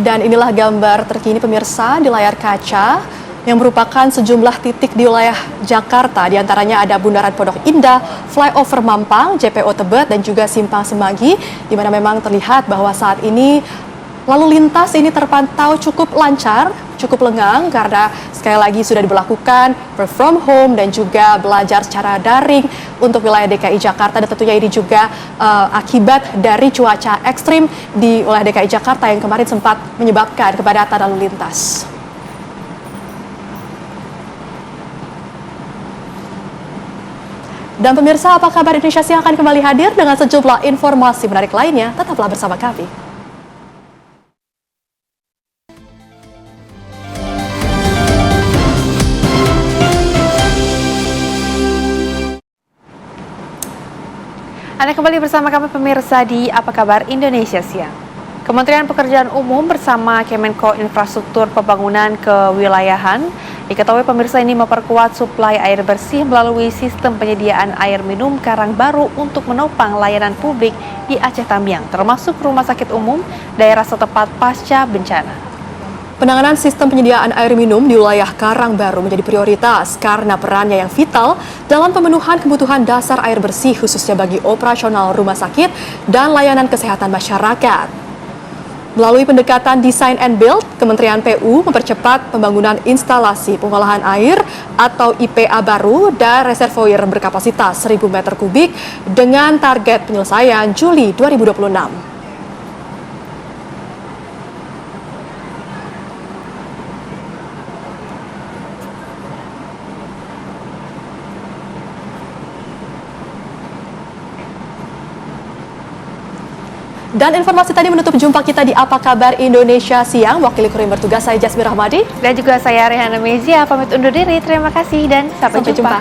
Dan inilah gambar terkini pemirsa di layar kaca yang merupakan sejumlah titik di wilayah Jakarta. Di antaranya ada Bundaran Pondok Indah, Flyover Mampang, JPO Tebet, dan juga Simpang Semanggi, di mana memang terlihat bahwa saat ini lalu lintas ini terpantau cukup lancar, cukup lengang karena sekali lagi sudah diberlakukan work from home dan juga belajar secara daring untuk wilayah DKI Jakarta, dan tentunya ini juga akibat dari cuaca ekstrim di wilayah DKI Jakarta yang kemarin sempat menyebabkan kepadatan lalu lintas. Dan pemirsa, apa kabar Indonesia Siang akan kembali hadir dengan sejumlah informasi menarik lainnya. Tetaplah bersama kami. Anda kembali bersama kami pemirsa di Apa Kabar Indonesia Siang. Kementerian Pekerjaan Umum bersama Kemenko Infrastruktur Pembangunan Kewilayahan diketahui pemirsa ini memperkuat suplai air bersih melalui sistem penyediaan air minum Karangbaru untuk menopang layanan publik di Aceh Tamiang, termasuk rumah sakit umum daerah setempat pasca bencana. Penanganan sistem penyediaan air minum di wilayah Karangbaru menjadi prioritas karena perannya yang vital dalam pemenuhan kebutuhan dasar air bersih khususnya bagi operasional rumah sakit dan layanan kesehatan masyarakat. Melalui pendekatan Design and Build, Kementerian PU mempercepat pembangunan instalasi pengolahan air atau IPA baru dan reservoir berkapasitas 1.000 meter kubik dengan target penyelesaian Juli 2026. Dan informasi tadi menutup jumpa kita di Apa Kabar Indonesia Siang. Wakil Kurir bertugas saya Jasmine Rahmadi. Dan juga saya Rehana Mezia, pamit undur diri. Terima kasih dan sampai jumpa.